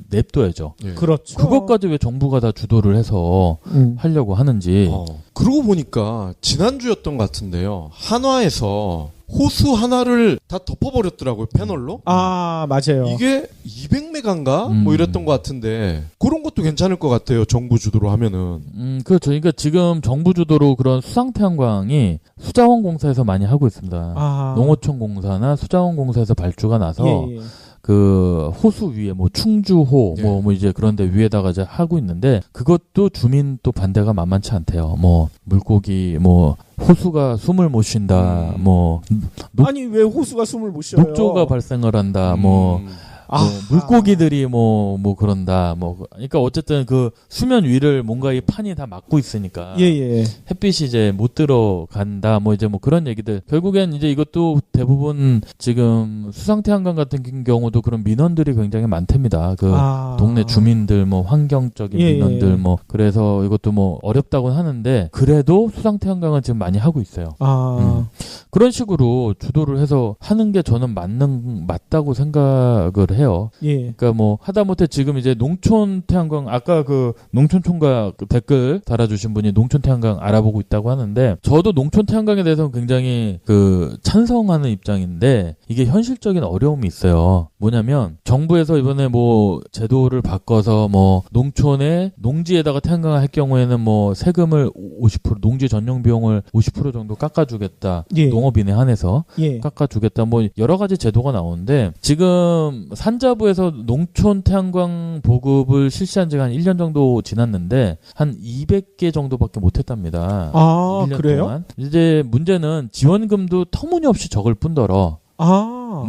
냅둬야죠. 예. 그렇죠. 그것까지 왜 정부가 다 주도를 해서 하려고 하는지. 그러고 보니까 지난주였던 것 같은데요. 한화에서 호수 하나를 다 덮어버렸더라고요, 패널로. 맞아요. 이게 200메가인가? 뭐 이랬던 것 같은데 그런 것도 괜찮을 것 같아요. 정부 주도로 하면은. 그렇죠. 그러니까 지금 정부 주도로 그런 수상 태양광이 수자원공사에서 많이 하고 있습니다. 농어촌공사나 수자원공사에서 발주가 나서 예. 그 호수 위에 뭐 충주호 예. 뭐 이제 그런데 위에다가 이제 하고 있는데 그것도 주민 또 반대가 만만치 않대요. 뭐 물고기 뭐 호수가 숨을 못 쉰다. 뭐 아니 왜 호수가 숨을 못 쉬어요? 녹조가 발생을 한다. 뭐 물고기들이 뭐 그런다. 그러니까 어쨌든 그 수면 위를 뭔가 이 판이 다 막고 있으니까. 예. 햇빛이 이제 못 들어간다. 뭐 이제 뭐 그런 얘기들. 결국엔 이제 이것도 대부분 지금 수상태양광 같은 경우도 그런 민원들이 굉장히 많답니다. 그 동네 주민들 뭐 환경적인 민원들 뭐 그래서 이것도 뭐 어렵다고 하는데 그래도 수상태양광은 지금 많이 하고 있어요. 그런 식으로 주도를 해서 하는 게 저는 맞다고 생각을 해요. 예. 그러니까 뭐 하다못해 지금 이제 농촌 태양광 아까 그 농촌 총각 댓글 달아주신 분이 농촌 태양광 알아보고 있다고 하는데 저도 농촌 태양광에 대해서는 굉장히 그 찬성하는 입장인데 이게 현실적인 어려움이 있어요. 뭐냐면 정부에서 이번에 뭐 제도를 바꿔서 뭐 농촌에 농지에다가 태양광을 할 경우에는 뭐 세금을 50% 농지 전용 비용을 50% 정도 깎아주겠다. 예. 농업인에 한해서 예. 깎아주겠다. 뭐 여러 가지 제도가 나오는데 지금 산자부에서 농촌 태양광 보급을 실시한 지가 한 1년 정도 지났는데 한 200개 정도밖에 못했답니다. 1년 그래요? 동안. 이제 문제는 지원금도 터무니없이 적을 뿐더러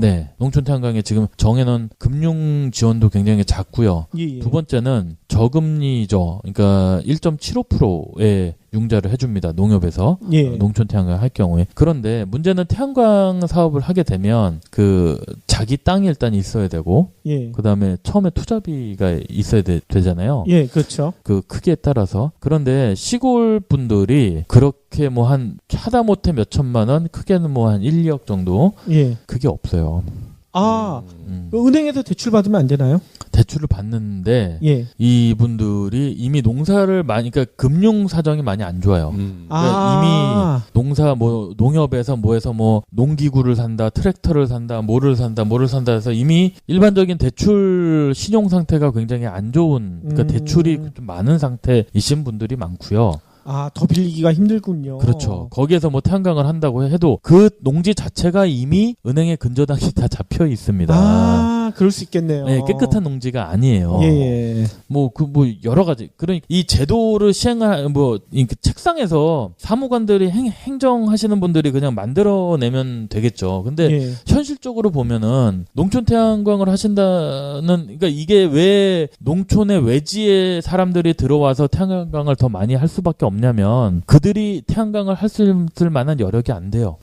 네. 농촌 태양광에 지금 정해놓은 금융 지원도 굉장히 작고요. 예. 두 번째는 저금리죠. 그러니까 1.75%의 융자를 해줍니다. 농협에서. 예. 농촌 태양광 할 경우에. 그런데 문제는 태양광 사업을 하게 되면 그 자기 땅이 일단 있어야 되고 예. 그다음에 처음에 투자비가 있어야 되잖아요. 예, 그렇죠. 그 크기에 따라서. 그런데 시골 분들이 그렇게 뭐 한 하다못해 몇 천만 원, 크게는 뭐 한 1, 2억 정도 예. 그게 없어요. 은행에서 대출 받으면 안 되나요? 대출을 받는데 예. 이분들이 이미 농사를 많이 그러니까 금융 사정이 많이 안 좋아요. 그러니까 이미 농사 뭐 농협에서 뭐해서 뭐 농기구를 산다, 트랙터를 산다, 뭐를 산다 해서 이미 일반적인 대출 신용 상태가 굉장히 안 좋은 그러니까 대출이 좀 많은 상태이신 분들이 많고요. 더 빌리기가 힘들군요. 그렇죠. 거기에서 뭐 태양광을 한다고 해도 그 농지 자체가 이미 은행에 근저당이 다 잡혀 있습니다. 그럴 수 있겠네요. 네, 깨끗한 농지가 아니에요. 예. 뭐 여러 가지. 그러니까 이 제도를 시행할 이 책상에서 사무관들이 행정하시는 분들이 그냥 만들어내면 되겠죠. 근데 현실적으로 보면은 농촌 태양광을 하신다는 그러니까 이게 왜 농촌의 외지에 사람들이 들어와서 태양광을 더 많이 할 수밖에 없냐면 그들이 태양광을 할 수 있을 만한 여력이 안 돼요.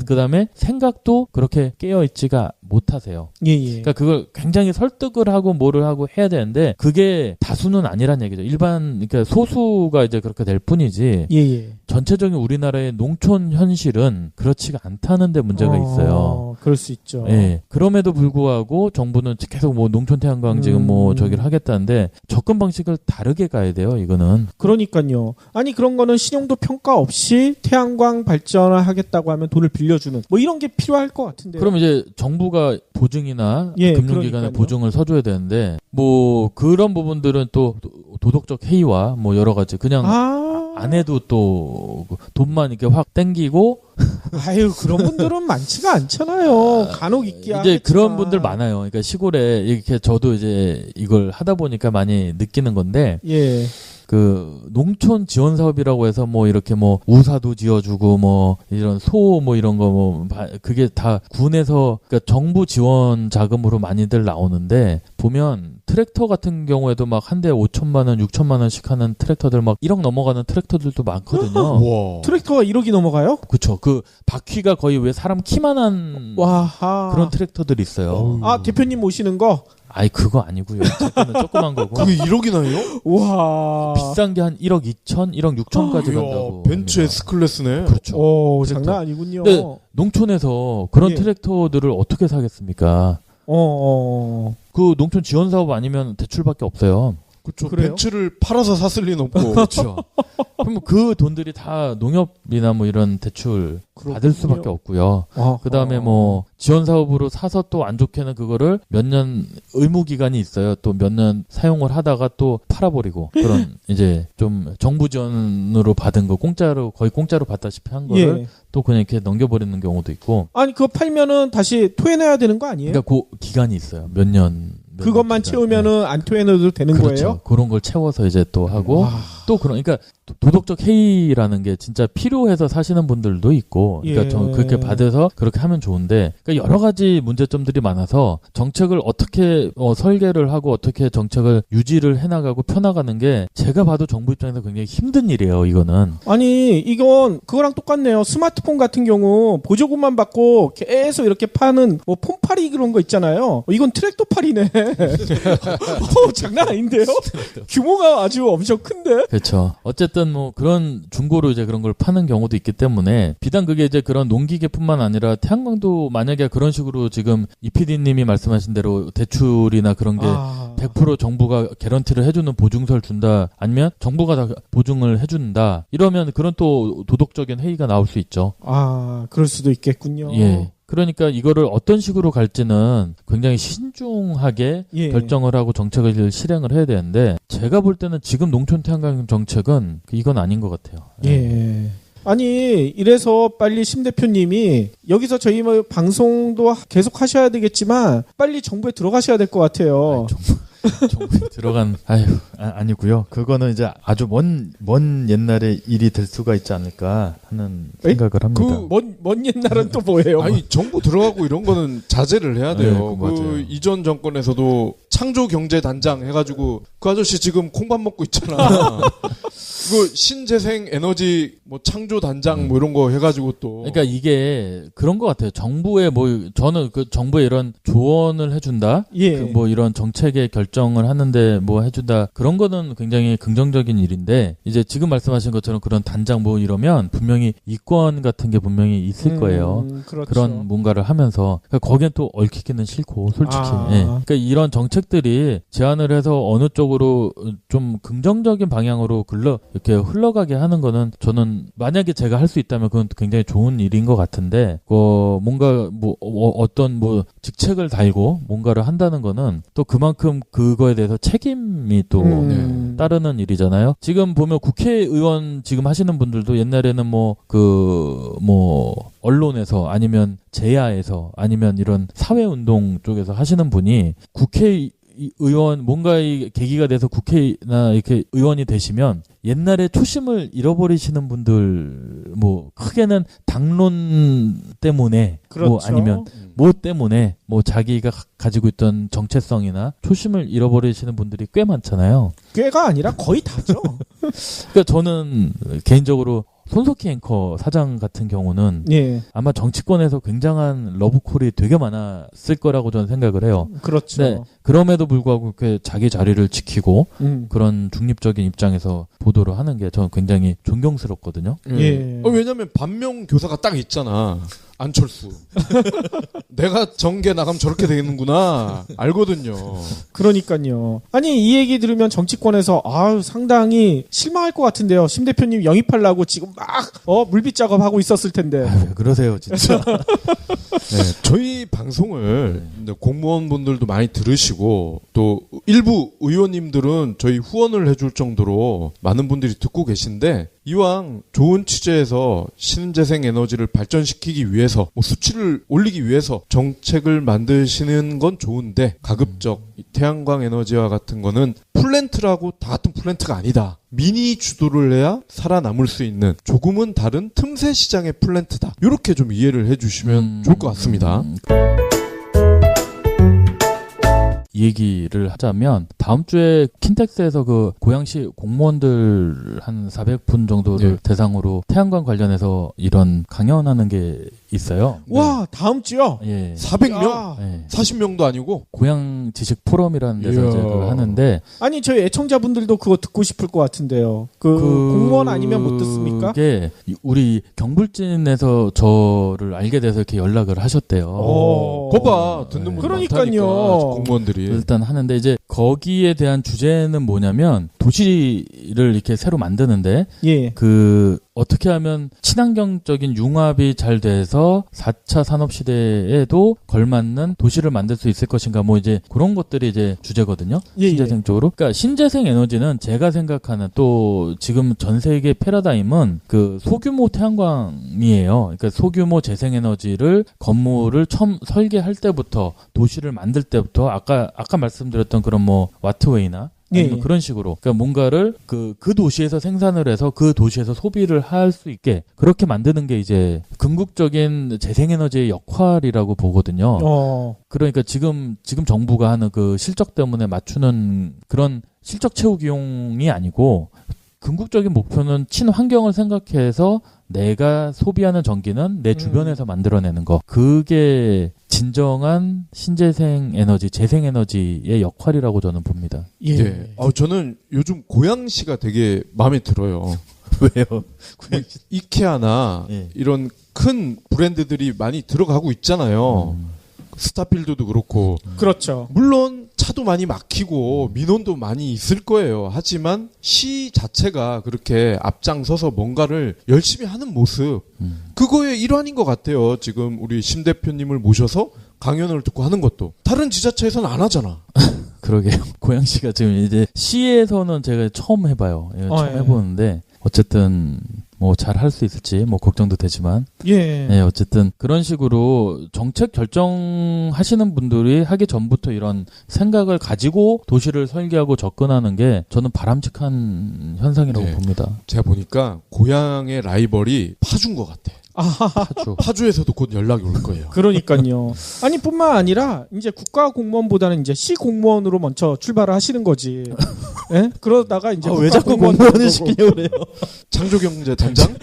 그다음에 생각도 그렇게 깨어 있지가 못 하세요. 예, 예. 그러니까 그걸 굉장히 설득을 하고 뭐를 하고 해야 되는데 그게 다수는 아니란 얘기죠. 그러니까 소수가 이제 그렇게 될 뿐이지. 예, 예. 전체적인 우리나라의 농촌 현실은 그렇지가 않다는 데 문제가 있어요. 그럴 수 있죠. 예. 그럼에도 불구하고 정부는 계속 뭐 농촌 태양광 지금 뭐 저기를 하겠다는데 접근 방식을 다르게 가야 돼요. 이거는. 그러니까요. 아니 그런 거는 신용도 평가 없이 태양광 발전을 하겠다고 하면 돈을 빌려주는 뭐 이런 게 필요할 것 같은데. 그럼 이제 정부가 보증이나 예, 금융기관에 그러니까요. 보증을 서줘야 되는데 뭐 그런 부분들은 또 도덕적 해이와 뭐 여러 가지 그냥 안 해도 또 돈만 이렇게 확 땡기고 아유 그런 분들은 많지가 않잖아요. 간혹 있기야. 이제 하겠지만. 그런 분들 많아요. 그러니까 시골에 이렇게 저도 이제 이걸 하다 보니까 많이 느끼는 건데 예. 그 농촌 지원 사업이라고 해서 뭐 이렇게 뭐 우사도 지어주고 뭐 이런 소 뭐 이런 거 뭐 그게 다 군에서 그러니까 정부 지원 자금으로 많이들 나오는데 보면 트랙터 같은 경우에도 막 한 대 5천만 원, 6천만 원씩 하는 트랙터들 막 1억 넘어가는 트랙터들도 많거든요. 와. 트랙터가 1억이 넘어가요? 그렇죠. 그 바퀴가 거의 왜 사람 키만한 와하. 그런 트랙터들이 있어요. 아 대표님 모시는 거? 아이 그거 아니고요. 제 거는 조그만 거고. 그게 1억이나 해요? 와. 비싼 게 한 1억 2천, 1억 6천까지 이야, 간다고. 벤츠 합니다. S클래스네. 그렇죠. 오 트랙터. 장난 아니군요. 근데 농촌에서 그런 예. 트랙터들을 어떻게 사겠습니까? 그 농촌 지원 사업 아니면 대출밖에 없어요. 그렇죠. 그래요? 벤츠를 팔아서 샀을 리는 없고. 그렇죠. 그럼 그 돈들이 다 농협이나 뭐 이런 대출 받을 수밖에 없고요. 그 다음에 뭐 지원 사업으로 사서 또 안 좋게는 그거를 몇 년 의무 기간이 있어요. 또 몇 년 사용을 하다가 또 팔아버리고 그런 이제 좀 정부 지원으로 받은 거 공짜로 거의 공짜로 받다시피 한 거를 예. 또 그냥 이렇게 넘겨버리는 경우도 있고. 아니 그거 팔면은 다시 토해내야 되는 거 아니에요? 그러니까 그 기간이 있어요. 몇 년. 그것만 채우면은 안 토해내도 되는 그렇죠. 거예요? 그런 걸 채워서 이제 또 하고 와. 또 그러니까 도덕적 해이라는 게 진짜 필요해서 사시는 분들도 있고 그러니까 예. 그렇게 받아서 그렇게 하면 좋은데 그러니까 여러 가지 문제점들이 많아서 정책을 어떻게 설계를 하고 어떻게 정책을 유지를 해나가고 펴나가는 게 제가 봐도 정부 입장에서 굉장히 힘든 일이에요. 이거는. 아니 이건 그거랑 똑같네요. 스마트폰 같은 경우 보조금만 받고 계속 이렇게 파는 뭐 폰팔이 그런 거 있잖아요. 이건 트랙터 팔이네. 장난 아닌데요? 규모가 아주 엄청 큰데? 그렇죠. 어쨌든 뭐 그런 중고로 이제 그런 걸 파는 경우도 있기 때문에 비단 그게 이제 그런 농기계뿐만 아니라 태양광도 만약에 그런 식으로 지금 이 PD님이 말씀하신 대로 대출이나 그런 게 100% 정부가 개런티를 해주는 보증서를 준다 아니면 정부가 다 보증을 해준다 이러면 그런 또 도덕적인 해이가 나올 수 있죠. 그럴 수도 있겠군요. 예. 그러니까 이거를 어떤 식으로 갈지는 굉장히 신중하게 예. 결정을 하고 정책을 실행을 해야 되는데 제가 볼 때는 지금 농촌 태양광 정책은 이건 아닌 것 같아요. 예. 아니 이래서 빨리 심 대표님이 여기서 저희 뭐 방송도 계속 하셔야 되겠지만 빨리 정부에 들어가셔야 될 것 같아요. 정부에 들어간 아니고요. 그거는 이제 아주 먼 옛날의 일이 될 수가 있지 않을까 하는 생각을 합니다. 먼 옛날은 또 뭐예요? 아니 정부 들어가고 이런 거는 자제를 해야 돼요. 네, 맞아요. 그 이전 정권에서도 창조경제단장 해가지고 그 아저씨 지금 콩밥 먹고 있잖아. 이거 신재생 에너지 뭐 창조단장 뭐 이런 거 해가지고 또. 그러니까 이게 그런 것 같아요. 정부의 뭐 저는 그 정부에 이런 조언을 해준다. 예. 그 뭐 이런 정책의 결정을 하는데 뭐 해준다. 그런 거는 굉장히 긍정적인 일인데 이제 지금 말씀하신 것처럼 그런 단장 뭐 이러면 분명히 이권 같은 게 분명히 있을 거예요. 그렇죠. 그런 뭔가를 하면서 그러니까 거기엔 또 얽히기는 싫고 솔직히 예. 그러니까 이런 정책들이 제안을 해서 어느 쪽으로 좀 긍정적인 방향으로 이렇게 흘러가게 하는 거는 저는 만약에 제가 할 수 있다면 그건 굉장히 좋은 일인 것 같은데 뭔가 뭐 어떤 뭐 직책을 달고 뭔가를 한다는 거는 또 그만큼 그거에 대해서 책임이 또 따르는 일이잖아요. 지금 보면 국회의원 지금 하시는 분들도 옛날에는 언론에서 아니면 제야에서 아니면 이런 사회운동 쪽에서 하시는 분이 국회의원 뭔가의 계기가 돼서 국회나 이렇게 의원이 되시면 옛날에 초심을 잃어버리시는 분들 뭐 크게는 당론 때문에 그렇죠. 뭐 아니면 뭐 때문에 뭐 자기가 가지고 있던 정체성이나 초심을 잃어버리시는 분들이 꽤 많잖아요. 꽤가 아니라 거의 다죠. 그러니까 저는 개인적으로 손석희 앵커 사장 같은 경우는 예, 아마 정치권에서 굉장한 러브콜이 되게 많았을 거라고 저는 생각을 해요. 그렇죠. 네, 그럼에도 불구하고 그 자기 자리를 지키고 그런 중립적인 입장에서 보도를 하는 게 저는 굉장히 존경스럽거든요. 예. 왜냐면 반면 교사가 딱 있잖아. 안철수. 내가 정계 나가면 저렇게 되는구나. 알거든요. 그러니까요. 아니 이 얘기 들으면 정치권에서 상당히 실망할 것 같은데요. 심 대표님 영입하려고 지금 막 물빛 작업하고 있었을 텐데. 왜 그러세요, 진짜. 네, 저희 방송을 공무원분들도 많이 들으시고 또 일부 의원님들은 저희 후원을 해줄 정도로 많은 분들이 듣고 계신데 이왕 좋은 취재에서 신재생 에너지를 발전시키기 위해서 수치를 올리기 위해서 정책을 만드시는 건 좋은데 가급적 태양광 에너지와 같은 거는 플랜트라고 다 같은 플랜트가 아니다. 미니 주도를 해야 살아남을 수 있는 조금은 다른 틈새 시장의 플랜트다. 이렇게 좀 이해를 해주시면 좋을 것 같습니다. 얘기를 하자면 다음 주에 킨텍스에서 그 고양시 공무원들 한 400분 정도를 네. 대상으로 태양광 관련해서 이런 강연하는 게 있어요. 와 다음 주요? 예. 400명? 야. 예. 40명도 아니고? 고양 지식 포럼이라는 데서 이야. 이제 그걸 하는데 아니 저희 애청자분들도 그거 듣고 싶을 것 같은데요. 그 공무원 아니면 못 듣습니까? 그게 우리 경불진에서 저를 알게 돼서 이렇게 연락을 하셨대요. 거봐 듣는 분 그러니까요. 많다니까 공무원들이. 일단 하는데 이제 거기에 대한 주제는 뭐냐면 도시를 이렇게 새로 만드는데 예. 그 어떻게 하면 친환경적인 융합이 잘 돼서 4차 산업 시대에도 걸맞는 도시를 만들 수 있을 것인가 뭐 이제 그런 것들이 이제 주제거든요. 예, 신재생 쪽으로. 그러니까 신재생 에너지는 제가 생각하는 또 지금 전 세계 패러다임은 그 소규모 태양광이에요. 그러니까 소규모 재생 에너지를 건물을 처음 설계할 때부터 도시를 만들 때부터 아까 말씀드렸던 그런 뭐 와트웨이나 아니면 예. 그런 식으로 그러니까 뭔가를 그 도시에서 생산을 해서 그 도시에서 소비를 할 수 있게 그렇게 만드는 게 이제 궁극적인 재생에너지의 역할이라고 보거든요. 그러니까 지금 정부가 하는 그 실적 때문에 맞추는 그런 실적 채우기용이 아니고 궁극적인 목표는 친환경을 생각해서 내가 소비하는 전기는 내 주변에서 만들어내는 거. 그게 진정한 신재생 에너지, 재생 에너지의 역할이라고 저는 봅니다. 예. 예. 저는 요즘 고양시가 되게 마음에 들어요. 왜요? 뭐 이케아나 예. 이런 큰 브랜드들이 많이 들어가고 있잖아요. 스타필드도 그렇고. 그렇죠. 물론 차도 많이 막히고 민원도 많이 있을 거예요. 하지만 시 자체가 그렇게 앞장서서 뭔가를 열심히 하는 모습 그거의 일환인 것 같아요. 지금 우리 심 대표님을 모셔서 강연을 듣고 하는 것도 다른 지자체에서는 안 하잖아. 그러게요. 고양시가 지금 이제 시에서는 제가 처음 해봐요. 처음 예. 해보는데 어쨌든 뭐 잘 할 수 있을지 뭐 걱정도 되지만 예. 네, 어쨌든 그런 식으로 정책 결정하시는 분들이 하기 전부터 이런 생각을 가지고 도시를 설계하고 접근하는 게 저는 바람직한 현상이라고 네. 봅니다. 제가 보니까 고향의 라이벌이 파주인 것 같아. 파주. 파주에서도 곧 연락이 올 거예요. 그러니까요. 아니 뿐만 아니라 이제 국가 공무원보다는 이제 시 공무원으로 먼저 출발을 하시는 거지. 예? 그러다가 이제 왜 국가 자꾸 공무원 공무원을 되는 시키냐고 그래요. 창조경제 단장?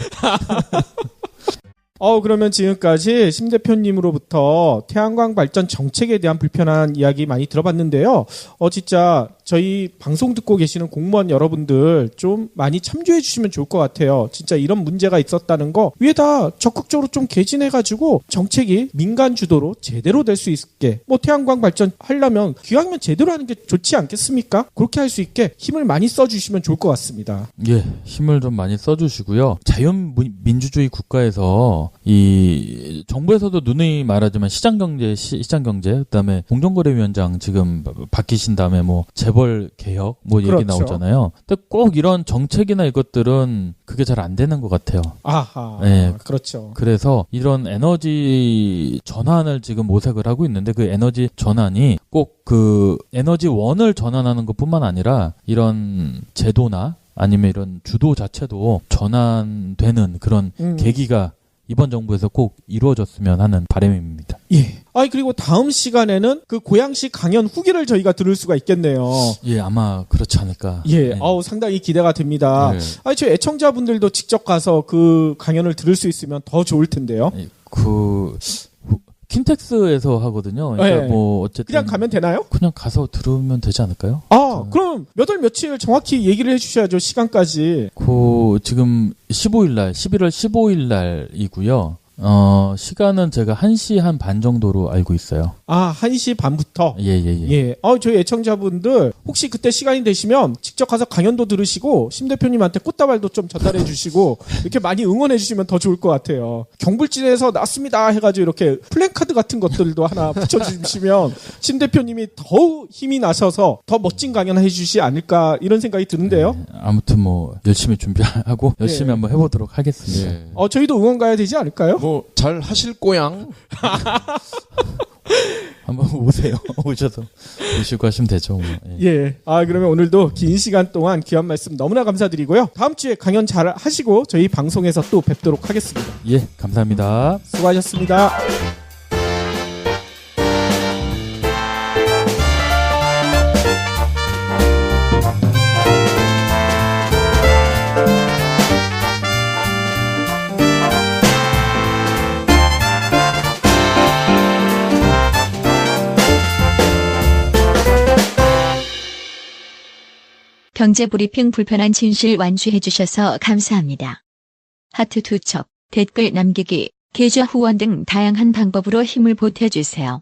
그러면 지금까지 심 대표님으로부터 태양광 발전 정책에 대한 불편한 이야기 많이 들어봤는데요. 진짜 저희 방송 듣고 계시는 공무원 여러분들 좀 많이 참조해 주시면 좋을 것 같아요. 진짜 이런 문제가 있었다는 거 위에다 적극적으로 좀 개진해가지고 정책이 민간 주도로 제대로 될 수 있게 뭐 태양광 발전 하려면 기왕이면 제대로 하는 게 좋지 않겠습니까? 그렇게 할 수 있게 힘을 많이 써주시면 좋을 것 같습니다. 예, 힘을 좀 많이 써주시고요. 자연민주주의 국가에서 이 정부에서도 누누이 말하지만 시장경제, 그다음에 공정거래위원장 지금 바뀌신 다음에 뭐 재벌 개혁 뭐 얘기 그렇죠. 나오잖아요. 근데 꼭 이런 정책이나 이것들은 그게 잘 안 되는 것 같아요. 아하, 네. 그렇죠. 그래서 이런 에너지 전환을 지금 모색을 하고 있는데 그 에너지 전환이 꼭 그 에너지원을 전환하는 것뿐만 아니라 이런 제도나 아니면 이런 주도 자체도 전환되는 그런 계기가 이번 정부에서 꼭 이루어졌으면 하는 바람입니다. 예. 그리고 다음 시간에는 그 고양시 강연 후기를 저희가 들을 수가 있겠네요. 예, 아마 그렇지 않을까. 예. 네. 상당히 기대가 됩니다. 네. 저희 애청자분들도 직접 가서 그 강연을 들을 수 있으면 더 좋을 텐데요. 예, 킨텍스에서 하거든요. 그러니까 네. 뭐 어쨌든 그냥 가면 되나요? 그냥 가서 들으면 되지 않을까요? 그럼 몇 월 며칠 정확히 얘기를 해주셔야죠. 시간까지. 지금 11월 15일 날이고요. 시간은 제가 1시 한 반 정도로 알고 있어요. 1시 반부터? 예. 저희 애청자분들 혹시 그때 시간이 되시면 직접 가서 강연도 들으시고 심 대표님한테 꽃다발도 좀 전달해 주시고 이렇게 많이 응원해 주시면 더 좋을 것 같아요. 경불진에서 났습니다 해가지고 이렇게 플랜카드 같은 것들도 하나 붙여주시면 심 대표님이 더 힘이 나셔서 더 멋진 강연 해주시지 않을까 이런 생각이 드는데요. 아무튼 뭐 열심히 준비하고 열심히 한번 해보도록 하겠습니다. 저희도 응원 가야 되지 않을까요? 뭐 잘 하실 꼬양. 한번 오세요. 오시고 하시면 되죠. 뭐. 예. 그러면 오늘도 긴 시간 동안 귀한 말씀 너무나 감사드리고요. 다음 주에 강연 잘 하시고 저희 방송에서 또 뵙도록 하겠습니다. 예, 감사합니다. 수고하셨습니다. 경제브리핑 불편한 진실 완주해주셔서 감사합니다. 하트 2첩, 댓글 남기기, 계좌 후원 등 다양한 방법으로 힘을 보태주세요.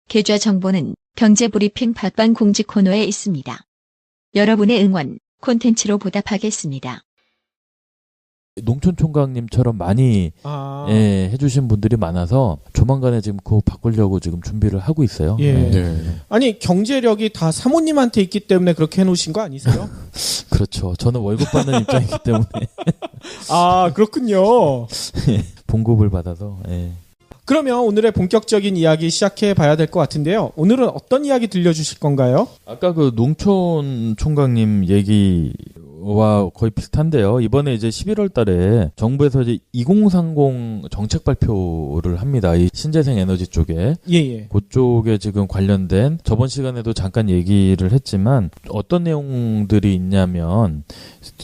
계좌 정보는 경제브리핑 팟빵 공지 코너에 있습니다. 여러분의 응원, 콘텐츠로 보답하겠습니다. 농촌총각님처럼 많이 해주신 분들이 많아서 조만간에 지금 그거 바꾸려고 지금 준비를 하고 있어요. 아니 경제력이 다 사모님한테 있기 때문에 그렇게 해놓으신 거 아니세요? 그렇죠. 저는 월급 받는 입장이기 때문에. 그렇군요. 봉급을 받아서. 그러면 오늘의 본격적인 이야기 시작해 봐야 될 것 같은데요. 오늘은 어떤 이야기 들려주실 건가요? 아까 그 농촌 총각님 얘기와 거의 비슷한데요. 이번에 이제 11월 달에 정부에서 이제 2030 정책 발표를 합니다. 이 신재생 에너지 쪽에. 그쪽에 지금 관련된 저번 시간에도 잠깐 얘기를 했지만 어떤 내용들이 있냐면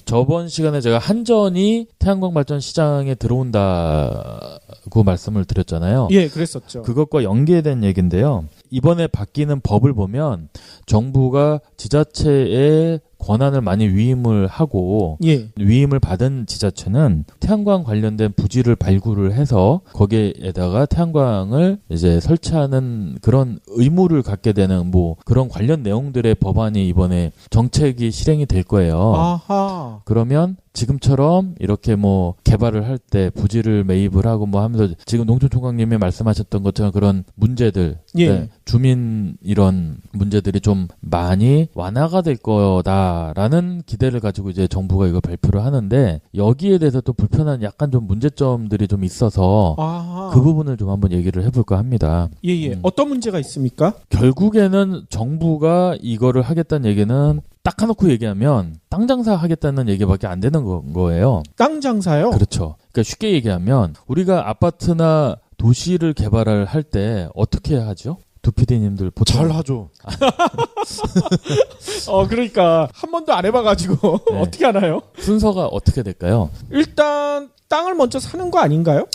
저번 시간에 제가 한전이 태양광 발전 시장에 들어온다고 말씀을 드렸잖아요. 그랬었죠. 그것과 연계된 얘기인데요. 이번에 바뀌는 법을 보면 정부가 지자체에 권한을 많이 위임을 하고 위임을 받은 지자체는 태양광 관련된 부지를 발굴을 해서 거기에다가 태양광을 이제 설치하는 그런 의무를 갖게 되는 뭐 그런 관련 내용들의 법안이 이번에 정책이 실행이 될 거예요. 그러면 지금처럼 이렇게 뭐 개발을 할 때 부지를 매입을 하고 뭐 하면서 지금 농촌총각님이 말씀하셨던 것처럼 그런 문제들, 주민 이런 문제들이 좀 많이 완화가 될 거다라는 기대를 가지고 이제 정부가 이거 발표를 하는데 여기에 대해서 또 불편한 약간 좀 문제점들이 좀 있어서 그 부분을 좀 한번 얘기를 해볼까 합니다. 어떤 문제가 있습니까? 결국에는 정부가 이거를 하겠다는 얘기는 딱 까놓고 얘기하면 땅 장사 하겠다는 얘기밖에 안 되는 거예요. 땅 장사요? 그렇죠. 그러니까 쉽게 얘기하면 우리가 아파트나 도시를 개발을 할 때 어떻게 하죠? 두피디님들 보통 잘 하죠. 그러니까 한 번도 안 해봐가지고 어떻게 하나요? 순서가 어떻게 될까요? 일단 땅을 먼저 사는 거 아닌가요?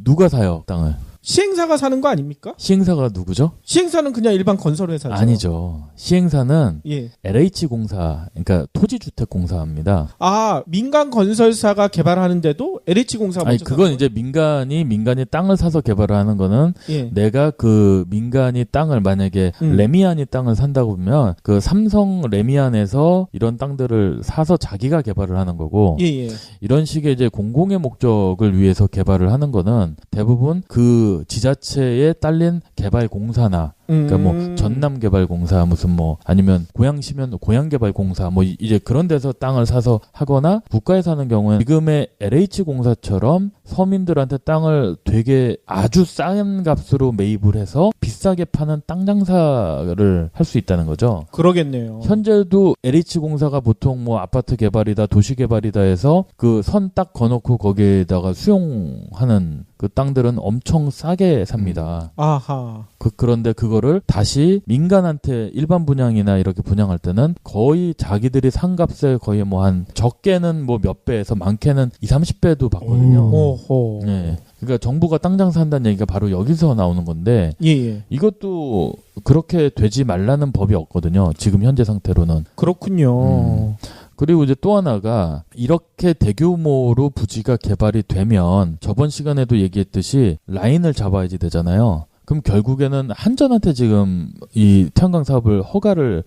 누가 사요, 땅을? 시행사가 사는 거 아닙니까? 시행사가 누구죠? 시행사는 그냥 일반 건설회사죠. 아니죠. 시행사는 예. LH공사, 그러니까 토지주택공사입니다. 아, 민간 건설사가 개발하는데도 LH공사가 아니, 먼저 그건 이제 민간이 땅을 사서 개발을 하는 거는 예. 내가 그 민간이 땅을 만약에 레미안이 땅을 산다고 보면 그 삼성 레미안에서 이런 땅들을 사서 자기가 개발을 하는 거고 예. 이런 식의 이제 공공의 목적을 위해서 개발을 하는 거는 대부분 그 지자체에 딸린 개발공사나 그러니까 뭐 전남개발공사 무슨 뭐 아니면 고양시면 고양개발공사 뭐 이제 그런 데서 땅을 사서 하거나 국가에 사는 경우는 지금의 LH공사처럼 서민들한테 땅을 되게 아주 싼 값으로 매입을 해서 비싸게 파는 땅 장사를 할 수 있다는 거죠. 그러겠네요. 현재도 LH공사가 보통 뭐 아파트 개발이다 도시 개발이다 해서 그 선 딱 거놓고 거기에다가 수용하는 그 땅들은 엄청 싸게 삽니다. 아하. 그런데 그거를 다시 민간한테 일반 분양이나 이렇게 분양할 때는 거의 자기들이 산 값에 거의 뭐 한 적게는 뭐 몇 배에서 많게는 20-30배도 받거든요. 오호. 예. 그러니까 정부가 땅 장사한다는 얘기가 바로 여기서 나오는 건데 예. 이것도 그렇게 되지 말라는 법이 없거든요. 지금 현재 상태로는. 그렇군요. 그리고 이제 또 하나가 이렇게 대규모로 부지가 개발이 되면 저번 시간에도 얘기했듯이 라인을 잡아야지 되잖아요. 그럼 결국에는 한전한테 지금 이 태양광 사업을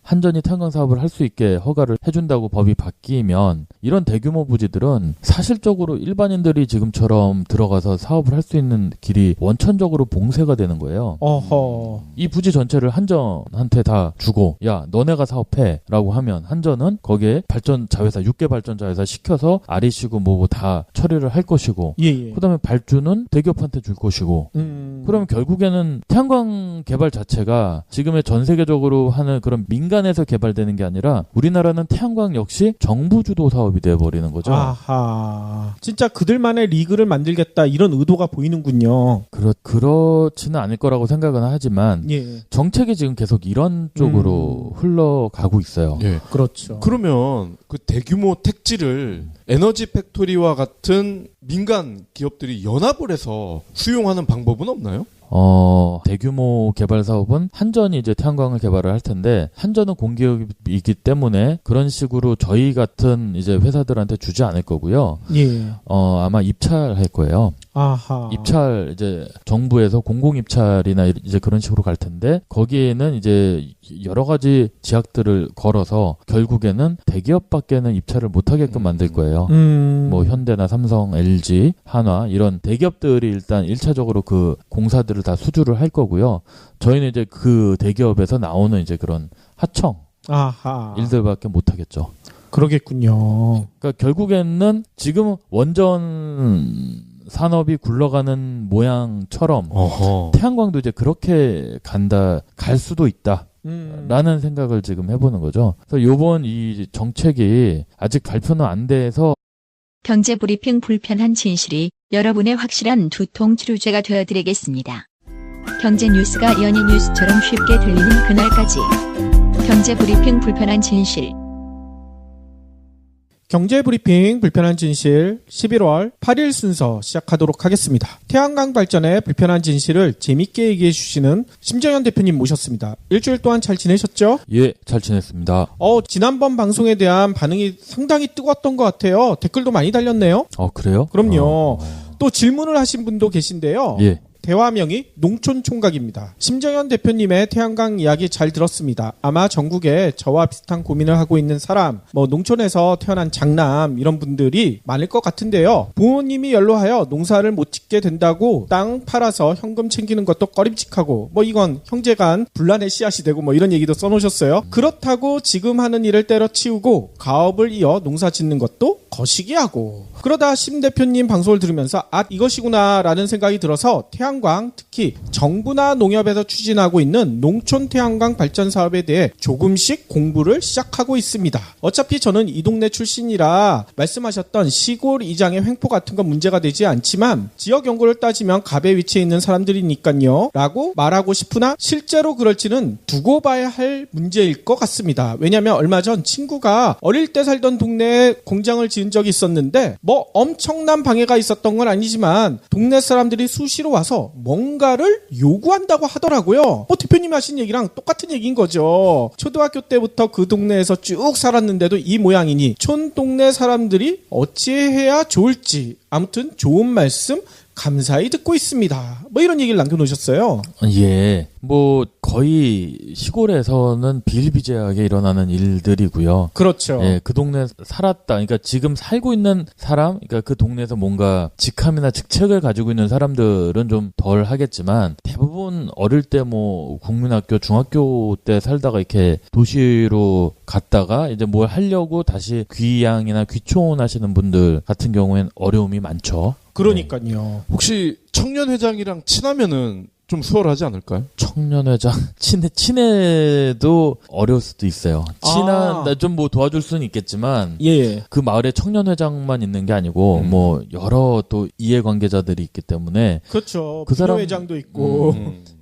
한전이 태양광 사업을 할 수 있게 허가를 해준다고 법이 바뀌면 이런 대규모 부지들은 사실적으로 일반인들이 지금처럼 들어가서 사업을 할 수 있는 길이 원천적으로 봉쇄가 되는 거예요. 어허. 이 부지 전체를 한전한테 다 주고 야 너네가 사업해 라고 하면 한전은 거기에 발전자회사 6개 발전자회사 시켜서 REC고 뭐 다 처리를 할 것이고 예. 그다음에 발주는 대기업한테 줄 것이고 그러면 결국에는 태양광 개발 자체가 지금의 전 세계적으로 하는 그런 민간에서 개발되는 게 아니라 우리나라는 태양광 역시 정부 주도 사업이 되어버리는 거죠. 아하. 진짜 그들만의 리그를 만들겠다 이런 의도가 보이는군요. 그렇지는 않을 거라고 생각은 하지만 예. 정책이 지금 계속 이런 쪽으로 흘러가고 있어요. 예. 그렇죠. 그러면 그 대규모 택지를 에너지 팩토리와 같은 민간 기업들이 연합을 해서 수용하는 방법은 없나요? 대규모 개발 사업은 한전이 이제 태양광을 개발을 할 텐데 한전은 공기업이기 때문에 그런 식으로 저희 같은 이제 회사들한테 주지 않을 거고요. 예. 아마 입찰할 거예요. 아하. 입찰 이제 정부에서 공공 입찰이나 이제 그런 식으로 갈 텐데 거기에는 이제 여러 가지 제약들을 걸어서 결국에는 대기업밖에는 입찰을 못 하게끔 만들 거예요. 뭐 현대나 삼성, LG, 한화 이런 대기업들이 일단 1차적으로 그 공사들을 다 수주를 할 거고요. 저희는 이제 그 대기업에서 나오는 이제 그런 하청 아하. 일들밖에 못 하겠죠. 그러겠군요. 그러니까 결국에는 지금 원전 산업이 굴러가는 모양처럼 태양광도 이제 그렇게 갈 수도 있다. 라는 생각을 지금 해보는 거죠. 그래서 요번 이 정책이 아직 발표는 안 돼서 경제브리핑 불편한 진실이 여러분의 확실한 두통 치료제가 되어드리겠습니다. 경제 뉴스가 연예 뉴스처럼 쉽게 들리는 그날까지. 경제브리핑 불편한 진실. 경제브리핑 불편한 진실 11월 8일 순서 시작하도록 하겠습니다. 태양광 발전의 불편한 진실을 재밌게 얘기해 주시는 심정현 대표님 모셨습니다. 일주일 동안 잘 지내셨죠? 예, 잘 지냈습니다. 지난번 방송에 대한 반응이 상당히 뜨거웠던 것 같아요. 댓글도 많이 달렸네요. 그래요? 그럼요. 또 질문을 하신 분도 계신데요. 예. 대화명이 농촌총각입니다. 심정현 대표님의 태양광 이야기 잘 들었습니다. 아마 전국에 저와 비슷한 고민을 하고 있는 사람, 농촌에서 태어난 장남 이런 분들이 많을 것 같은데요. 부모님이 연로하여 농사를 못 짓게 된다고 땅 팔아서 현금 챙기는 것도 꺼림칙하고 이건 형제간 분란의 씨앗이 되고 이런 얘기도 써놓으셨어요. 그렇다고 지금 하는 일을 때려치우고 가업을 이어 농사 짓는 것도 거시기하고 그러다 심 대표님 방송을 들으면서 이것이구나 라는 생각이 들어서 태양광 특히 정부나 농협에서 추진하고 있는 농촌 태양광 발전 사업에 대해 조금씩 공부를 시작하고 있습니다. 어차피 저는 이 동네 출신이라 말씀하셨던 시골 이장의 횡포 같은 건 문제가 되지 않지만 지역 연구를 따지면 갑의 위치에 있는 사람들이니까요 라고 말하고 싶으나 실제로 그럴지는 두고 봐야 할 문제일 것 같습니다. 왜냐하면 얼마 전 친구가 어릴 때 살던 동네에 공장을 지은 적이 있었는데 엄청난 방해가 있었던 건 아니지만 동네 사람들이 수시로 와서 뭔가를 요구한다고 하더라고요. 대표님이 하신 얘기랑 똑같은 얘기인 거죠. 초등학교 때부터 그 동네에서 쭉 살았는데도 이 모양이니 촌 동네 사람들이 어찌해야 좋을지 아무튼 좋은 말씀 감사히 듣고 있습니다. 이런 얘기를 남겨놓으셨어요. 예. 거의 시골에서는 비일비재하게 일어나는 일들이고요. 그렇죠. 예, 그 동네 살았다. 그러니까 지금 살고 있는 사람, 그러니까 그 동네에서 뭔가 직함이나 직책을 가지고 있는 사람들은 좀 덜 하겠지만 대부분 어릴 때 국민학교, 중학교 때 살다가 이렇게 도시로 갔다가 이제 뭘 하려고 다시 귀양이나 귀촌하시는 분들 같은 경우엔 어려움이 많죠. 그러니까요. 혹시 청년회장이랑 친하면은 좀 수월하지 않을까요? 청년회장 친해도 어려울 수도 있어요. 좀 뭐 도와줄 수는 있겠지만 예. 그 마을에 청년회장만 있는 게 아니고 뭐 여러 또 이해관계자들이 있기 때문에 그렇죠. 그 사람- 부녀회장도 있고.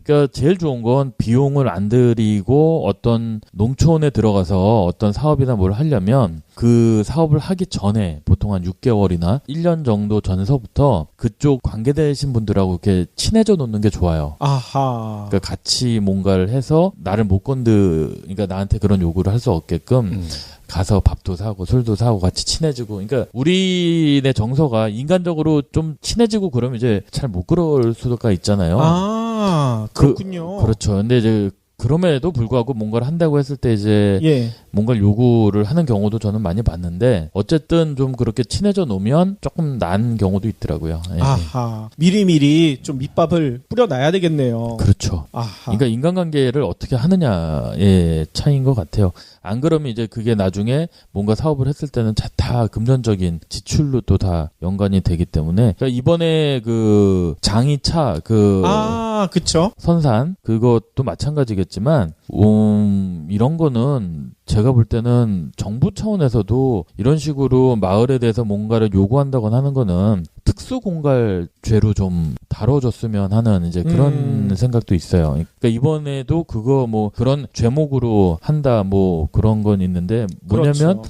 그러니까 제일 좋은 건 비용을 안 들이고 어떤 농촌에 들어가서 어떤 사업이나 뭘 하려면 그 사업을 하기 전에 보통 한 6개월이나 1년 정도 전에서부터 그쪽 관계되신 분들하고 이렇게 친해져 놓는 게 좋아요. 아하. 그러니까 같이 뭔가를 해서 나를 못 그러니까 나한테 그런 요구를 할 수 없게끔 가서 밥도 사고 술도 사고 같이 친해지고. 그러니까 우리네 정서가 인간적으로 좀 친해지고 그러면 이제 잘 못 그럴 수가 있잖아요. 아, 그렇군요. 그렇죠. 근데 이제 그럼에도 불구하고 뭔가를 한다고 했을 때 이제 예. 뭔가를 요구를 하는 경우도 저는 많이 봤는데 어쨌든 좀 그렇게 친해져 놓으면 조금 나은 경우도 있더라고요. 예. 아하. 미리미리 좀 밑밥을 뿌려놔야 되겠네요. 그렇죠. 아하. 그러니까 인간관계를 어떻게 하느냐의 차이인 것 같아요. 안 그러면 이제 그게 나중에 뭔가 사업을 했을 때는 다 금전적인 지출로 또 다 연관이 되기 때문에. 그러니까 이번에 그 장이차 그쵸. 선산 그것도 마찬가지겠지만 이런 거는 제가 볼 때는 정부 차원에서도 이런 식으로 마을에 대해서 뭔가를 요구한다거나 하는 거는 특수공갈죄로 좀 다뤄줬으면 하는 이제 그런 생각도 있어요. 그러니까 이번에도 그거 뭐 그런 죄목으로 한다 뭐 그런 건 있는데 뭐냐면 그렇죠.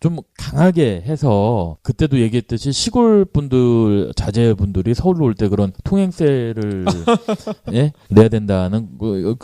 좀 강하게 해서 그때도 얘기했듯이 시골 분들 자제분들이 서울로 올 때 그런 통행세를 예? 내야 된다는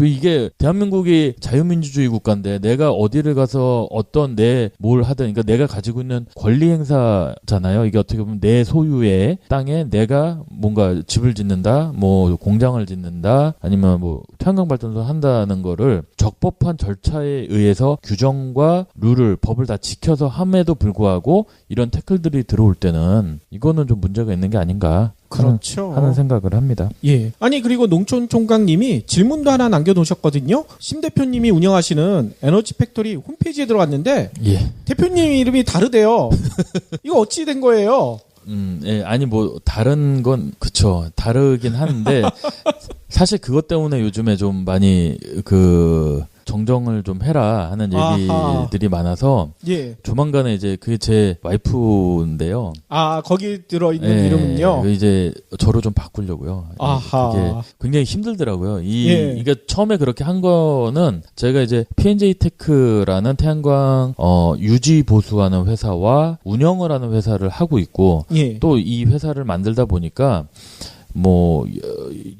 이게 대한민국이 자유민주주의 국가인데 내가 어디를 가서 어떤 뭘 하든 그러니까 내가 가지고 있는 권리 행사잖아요. 이게 어떻게 보면 내 소유의 땅에 내가 뭔가 집을 짓는다, 뭐 공장을 짓는다, 아니면 뭐 태양광 발전소 한다는 거를 적법한 절차에 의해서 규정과 룰을 법을 다 지켜서 함에도 불구하고 이런 태클들이 들어올 때는 이거는 좀 문제가 있는 게 아닌가 그렇죠. 하는 생각을 합니다. 예. 아니, 그리고 농촌총각님이 질문도 하나 남겨놓으셨거든요. 심 대표님이 운영하시는 에너지 팩토리 홈페이지에 들어갔는데, 예. 대표님 이름이 다르대요. 이거 어찌 된 거예요? 예, 아니 뭐 다른 건 그쵸 다르긴 한데 사실 그것 때문에 요즘에 좀 많이 정정을 좀 해라 하는 얘기들이 많아서 예. 조만간에 이제 그게 제 와이프인데요. 아, 거기 들어있는 예, 이름은요? 이제 저로 좀 바꾸려고요. 아하. 그게 굉장히 힘들더라고요. 예. 이게 처음에 그렇게 한 거는 제가 이제 P&J 테크라는 태양광 유지 보수하는 회사와 운영을 하는 회사를 하고 있고 예. 또 이 회사를 만들다 보니까 뭐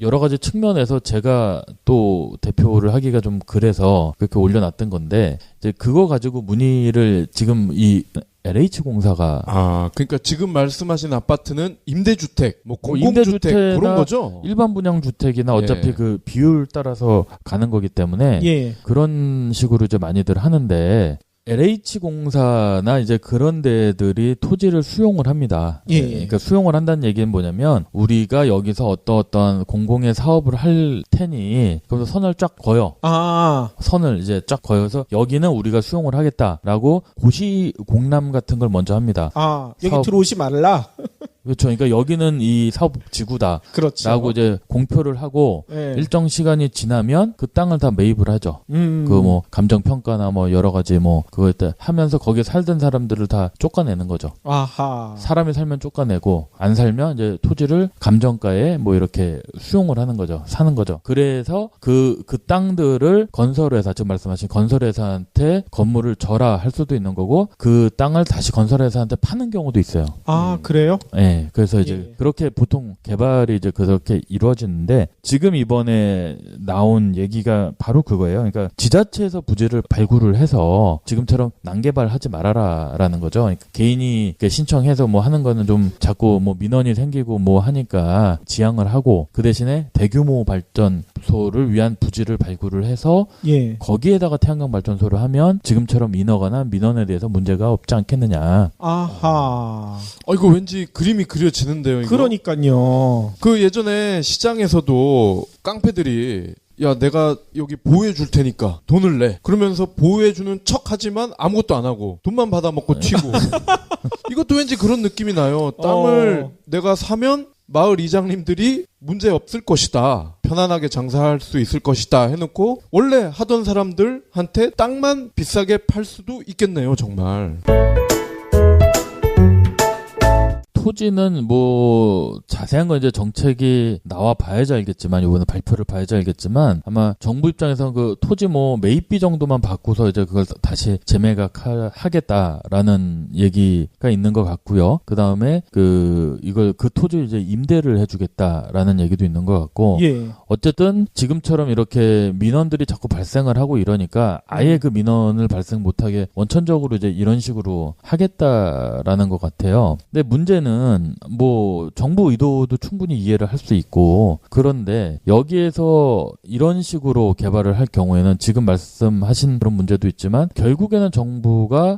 여러 가지 측면에서 제가 또 대표를 하기가 좀 그래서 그렇게 올려놨던 건데 이제 그거 가지고 문의를 지금 이 LH공사가 그러니까 지금 말씀하신 아파트는 임대주택, 뭐 공공주택 그런 거죠? 일반 분양 주택이나 어차피 예. 그 비율 따라서 가는 거기 때문에 예. 그런 식으로 이제 많이들 하는데 LH공사나 이제 그런 데들이 토지를 수용을 합니다. 예. 그러니까 수용을 한다는 얘기는 뭐냐면 우리가 여기서 어떤 공공의 사업을 할 테니 그래서 선을 쫙 그어요. 선을 이제 쫙 그어서 여기는 우리가 수용을 하겠다라고 고시 공람 같은 걸 먼저 합니다. 여기 들어오지 말라. 그렇죠. 그러니까 여기는 이 사업 지구다. 그렇죠. 라고 이제 공표를 하고 예. 일정 시간이 지나면 그 땅을 다 매입을 하죠. 그 뭐 감정 평가나 뭐 여러 가지 뭐 그거 하면서 거기에 살던 사람들을 다 쫓아내는 거죠. 아하. 사람이 살면 쫓아내고 안 살면 이제 토지를 감정가에 뭐 이렇게 수용을 하는 거죠. 사는 거죠. 그래서 그 땅들을 건설회사 지금 말씀하신 건설회사한테 건물을 절하할 수도 있는 거고 그 땅을 다시 건설회사한테 파는 경우도 있어요. 그래요? 네, 그래서 이제 예. 그렇게 보통 개발이 이제 그렇게 이루어지는데 지금 이번에 나온 얘기가 바로 그거예요. 그러니까 지자체에서 부지를 발굴을 해서 지금처럼 난개발하지 말아라라는 거죠. 그러니까 개인이 신청해서 뭐 하는 거는 좀 자꾸 뭐 민원이 생기고 뭐 하니까 지양을 하고 그 대신에 대규모 발전소를 위한 부지를 발굴을 해서 예. 거기에다가 태양광 발전소를 하면 지금처럼 인허가나 민원에 대해서 문제가 없지 않겠느냐. 아하. 이거 왠지 그림이 그려지는데요. 이거? 그러니까요. 그 예전에 시장에서도 깡패들이 야 내가 여기 보호해 줄 테니까 돈을 내 그러면서 보호해 주는 척 하지만 아무것도 안 하고 돈만 받아 먹고 튀고 이것도 왠지 그런 느낌이 나요. 땅을 내가 사면 마을 이장님들이 문제 없을 것이다. 편안하게 장사할 수 있을 것이다 해놓고 원래 하던 사람들한테 땅만 비싸게 팔 수도 있겠네요, 정말. 토지는 뭐 자세한 건 이제 정책이 나와 봐야지 알겠지만, 이번에 발표를 봐야지 알겠지만, 아마 정부 입장에서는 그 토지 뭐 매입비 정도만 받고서 이제 그걸 다시 재매각하겠다라는 얘기가 있는 것 같고요. 그 다음에 그 토지를 이제 임대를 해주겠다라는 얘기도 있는 것 같고, 예. 어쨌든 지금처럼 이렇게 민원들이 자꾸 발생을 하고 이러니까 아예 그 민원을 발생 못하게 원천적으로 이제 이런 식으로 하겠다라는 것 같아요. 근데 문제는 뭐 정부 의도도 충분히 이해를 할 수 있고, 그런데 여기에서 이런 식으로 개발을 할 경우에는 지금 말씀하신 그런 문제도 있지만 결국에는 정부가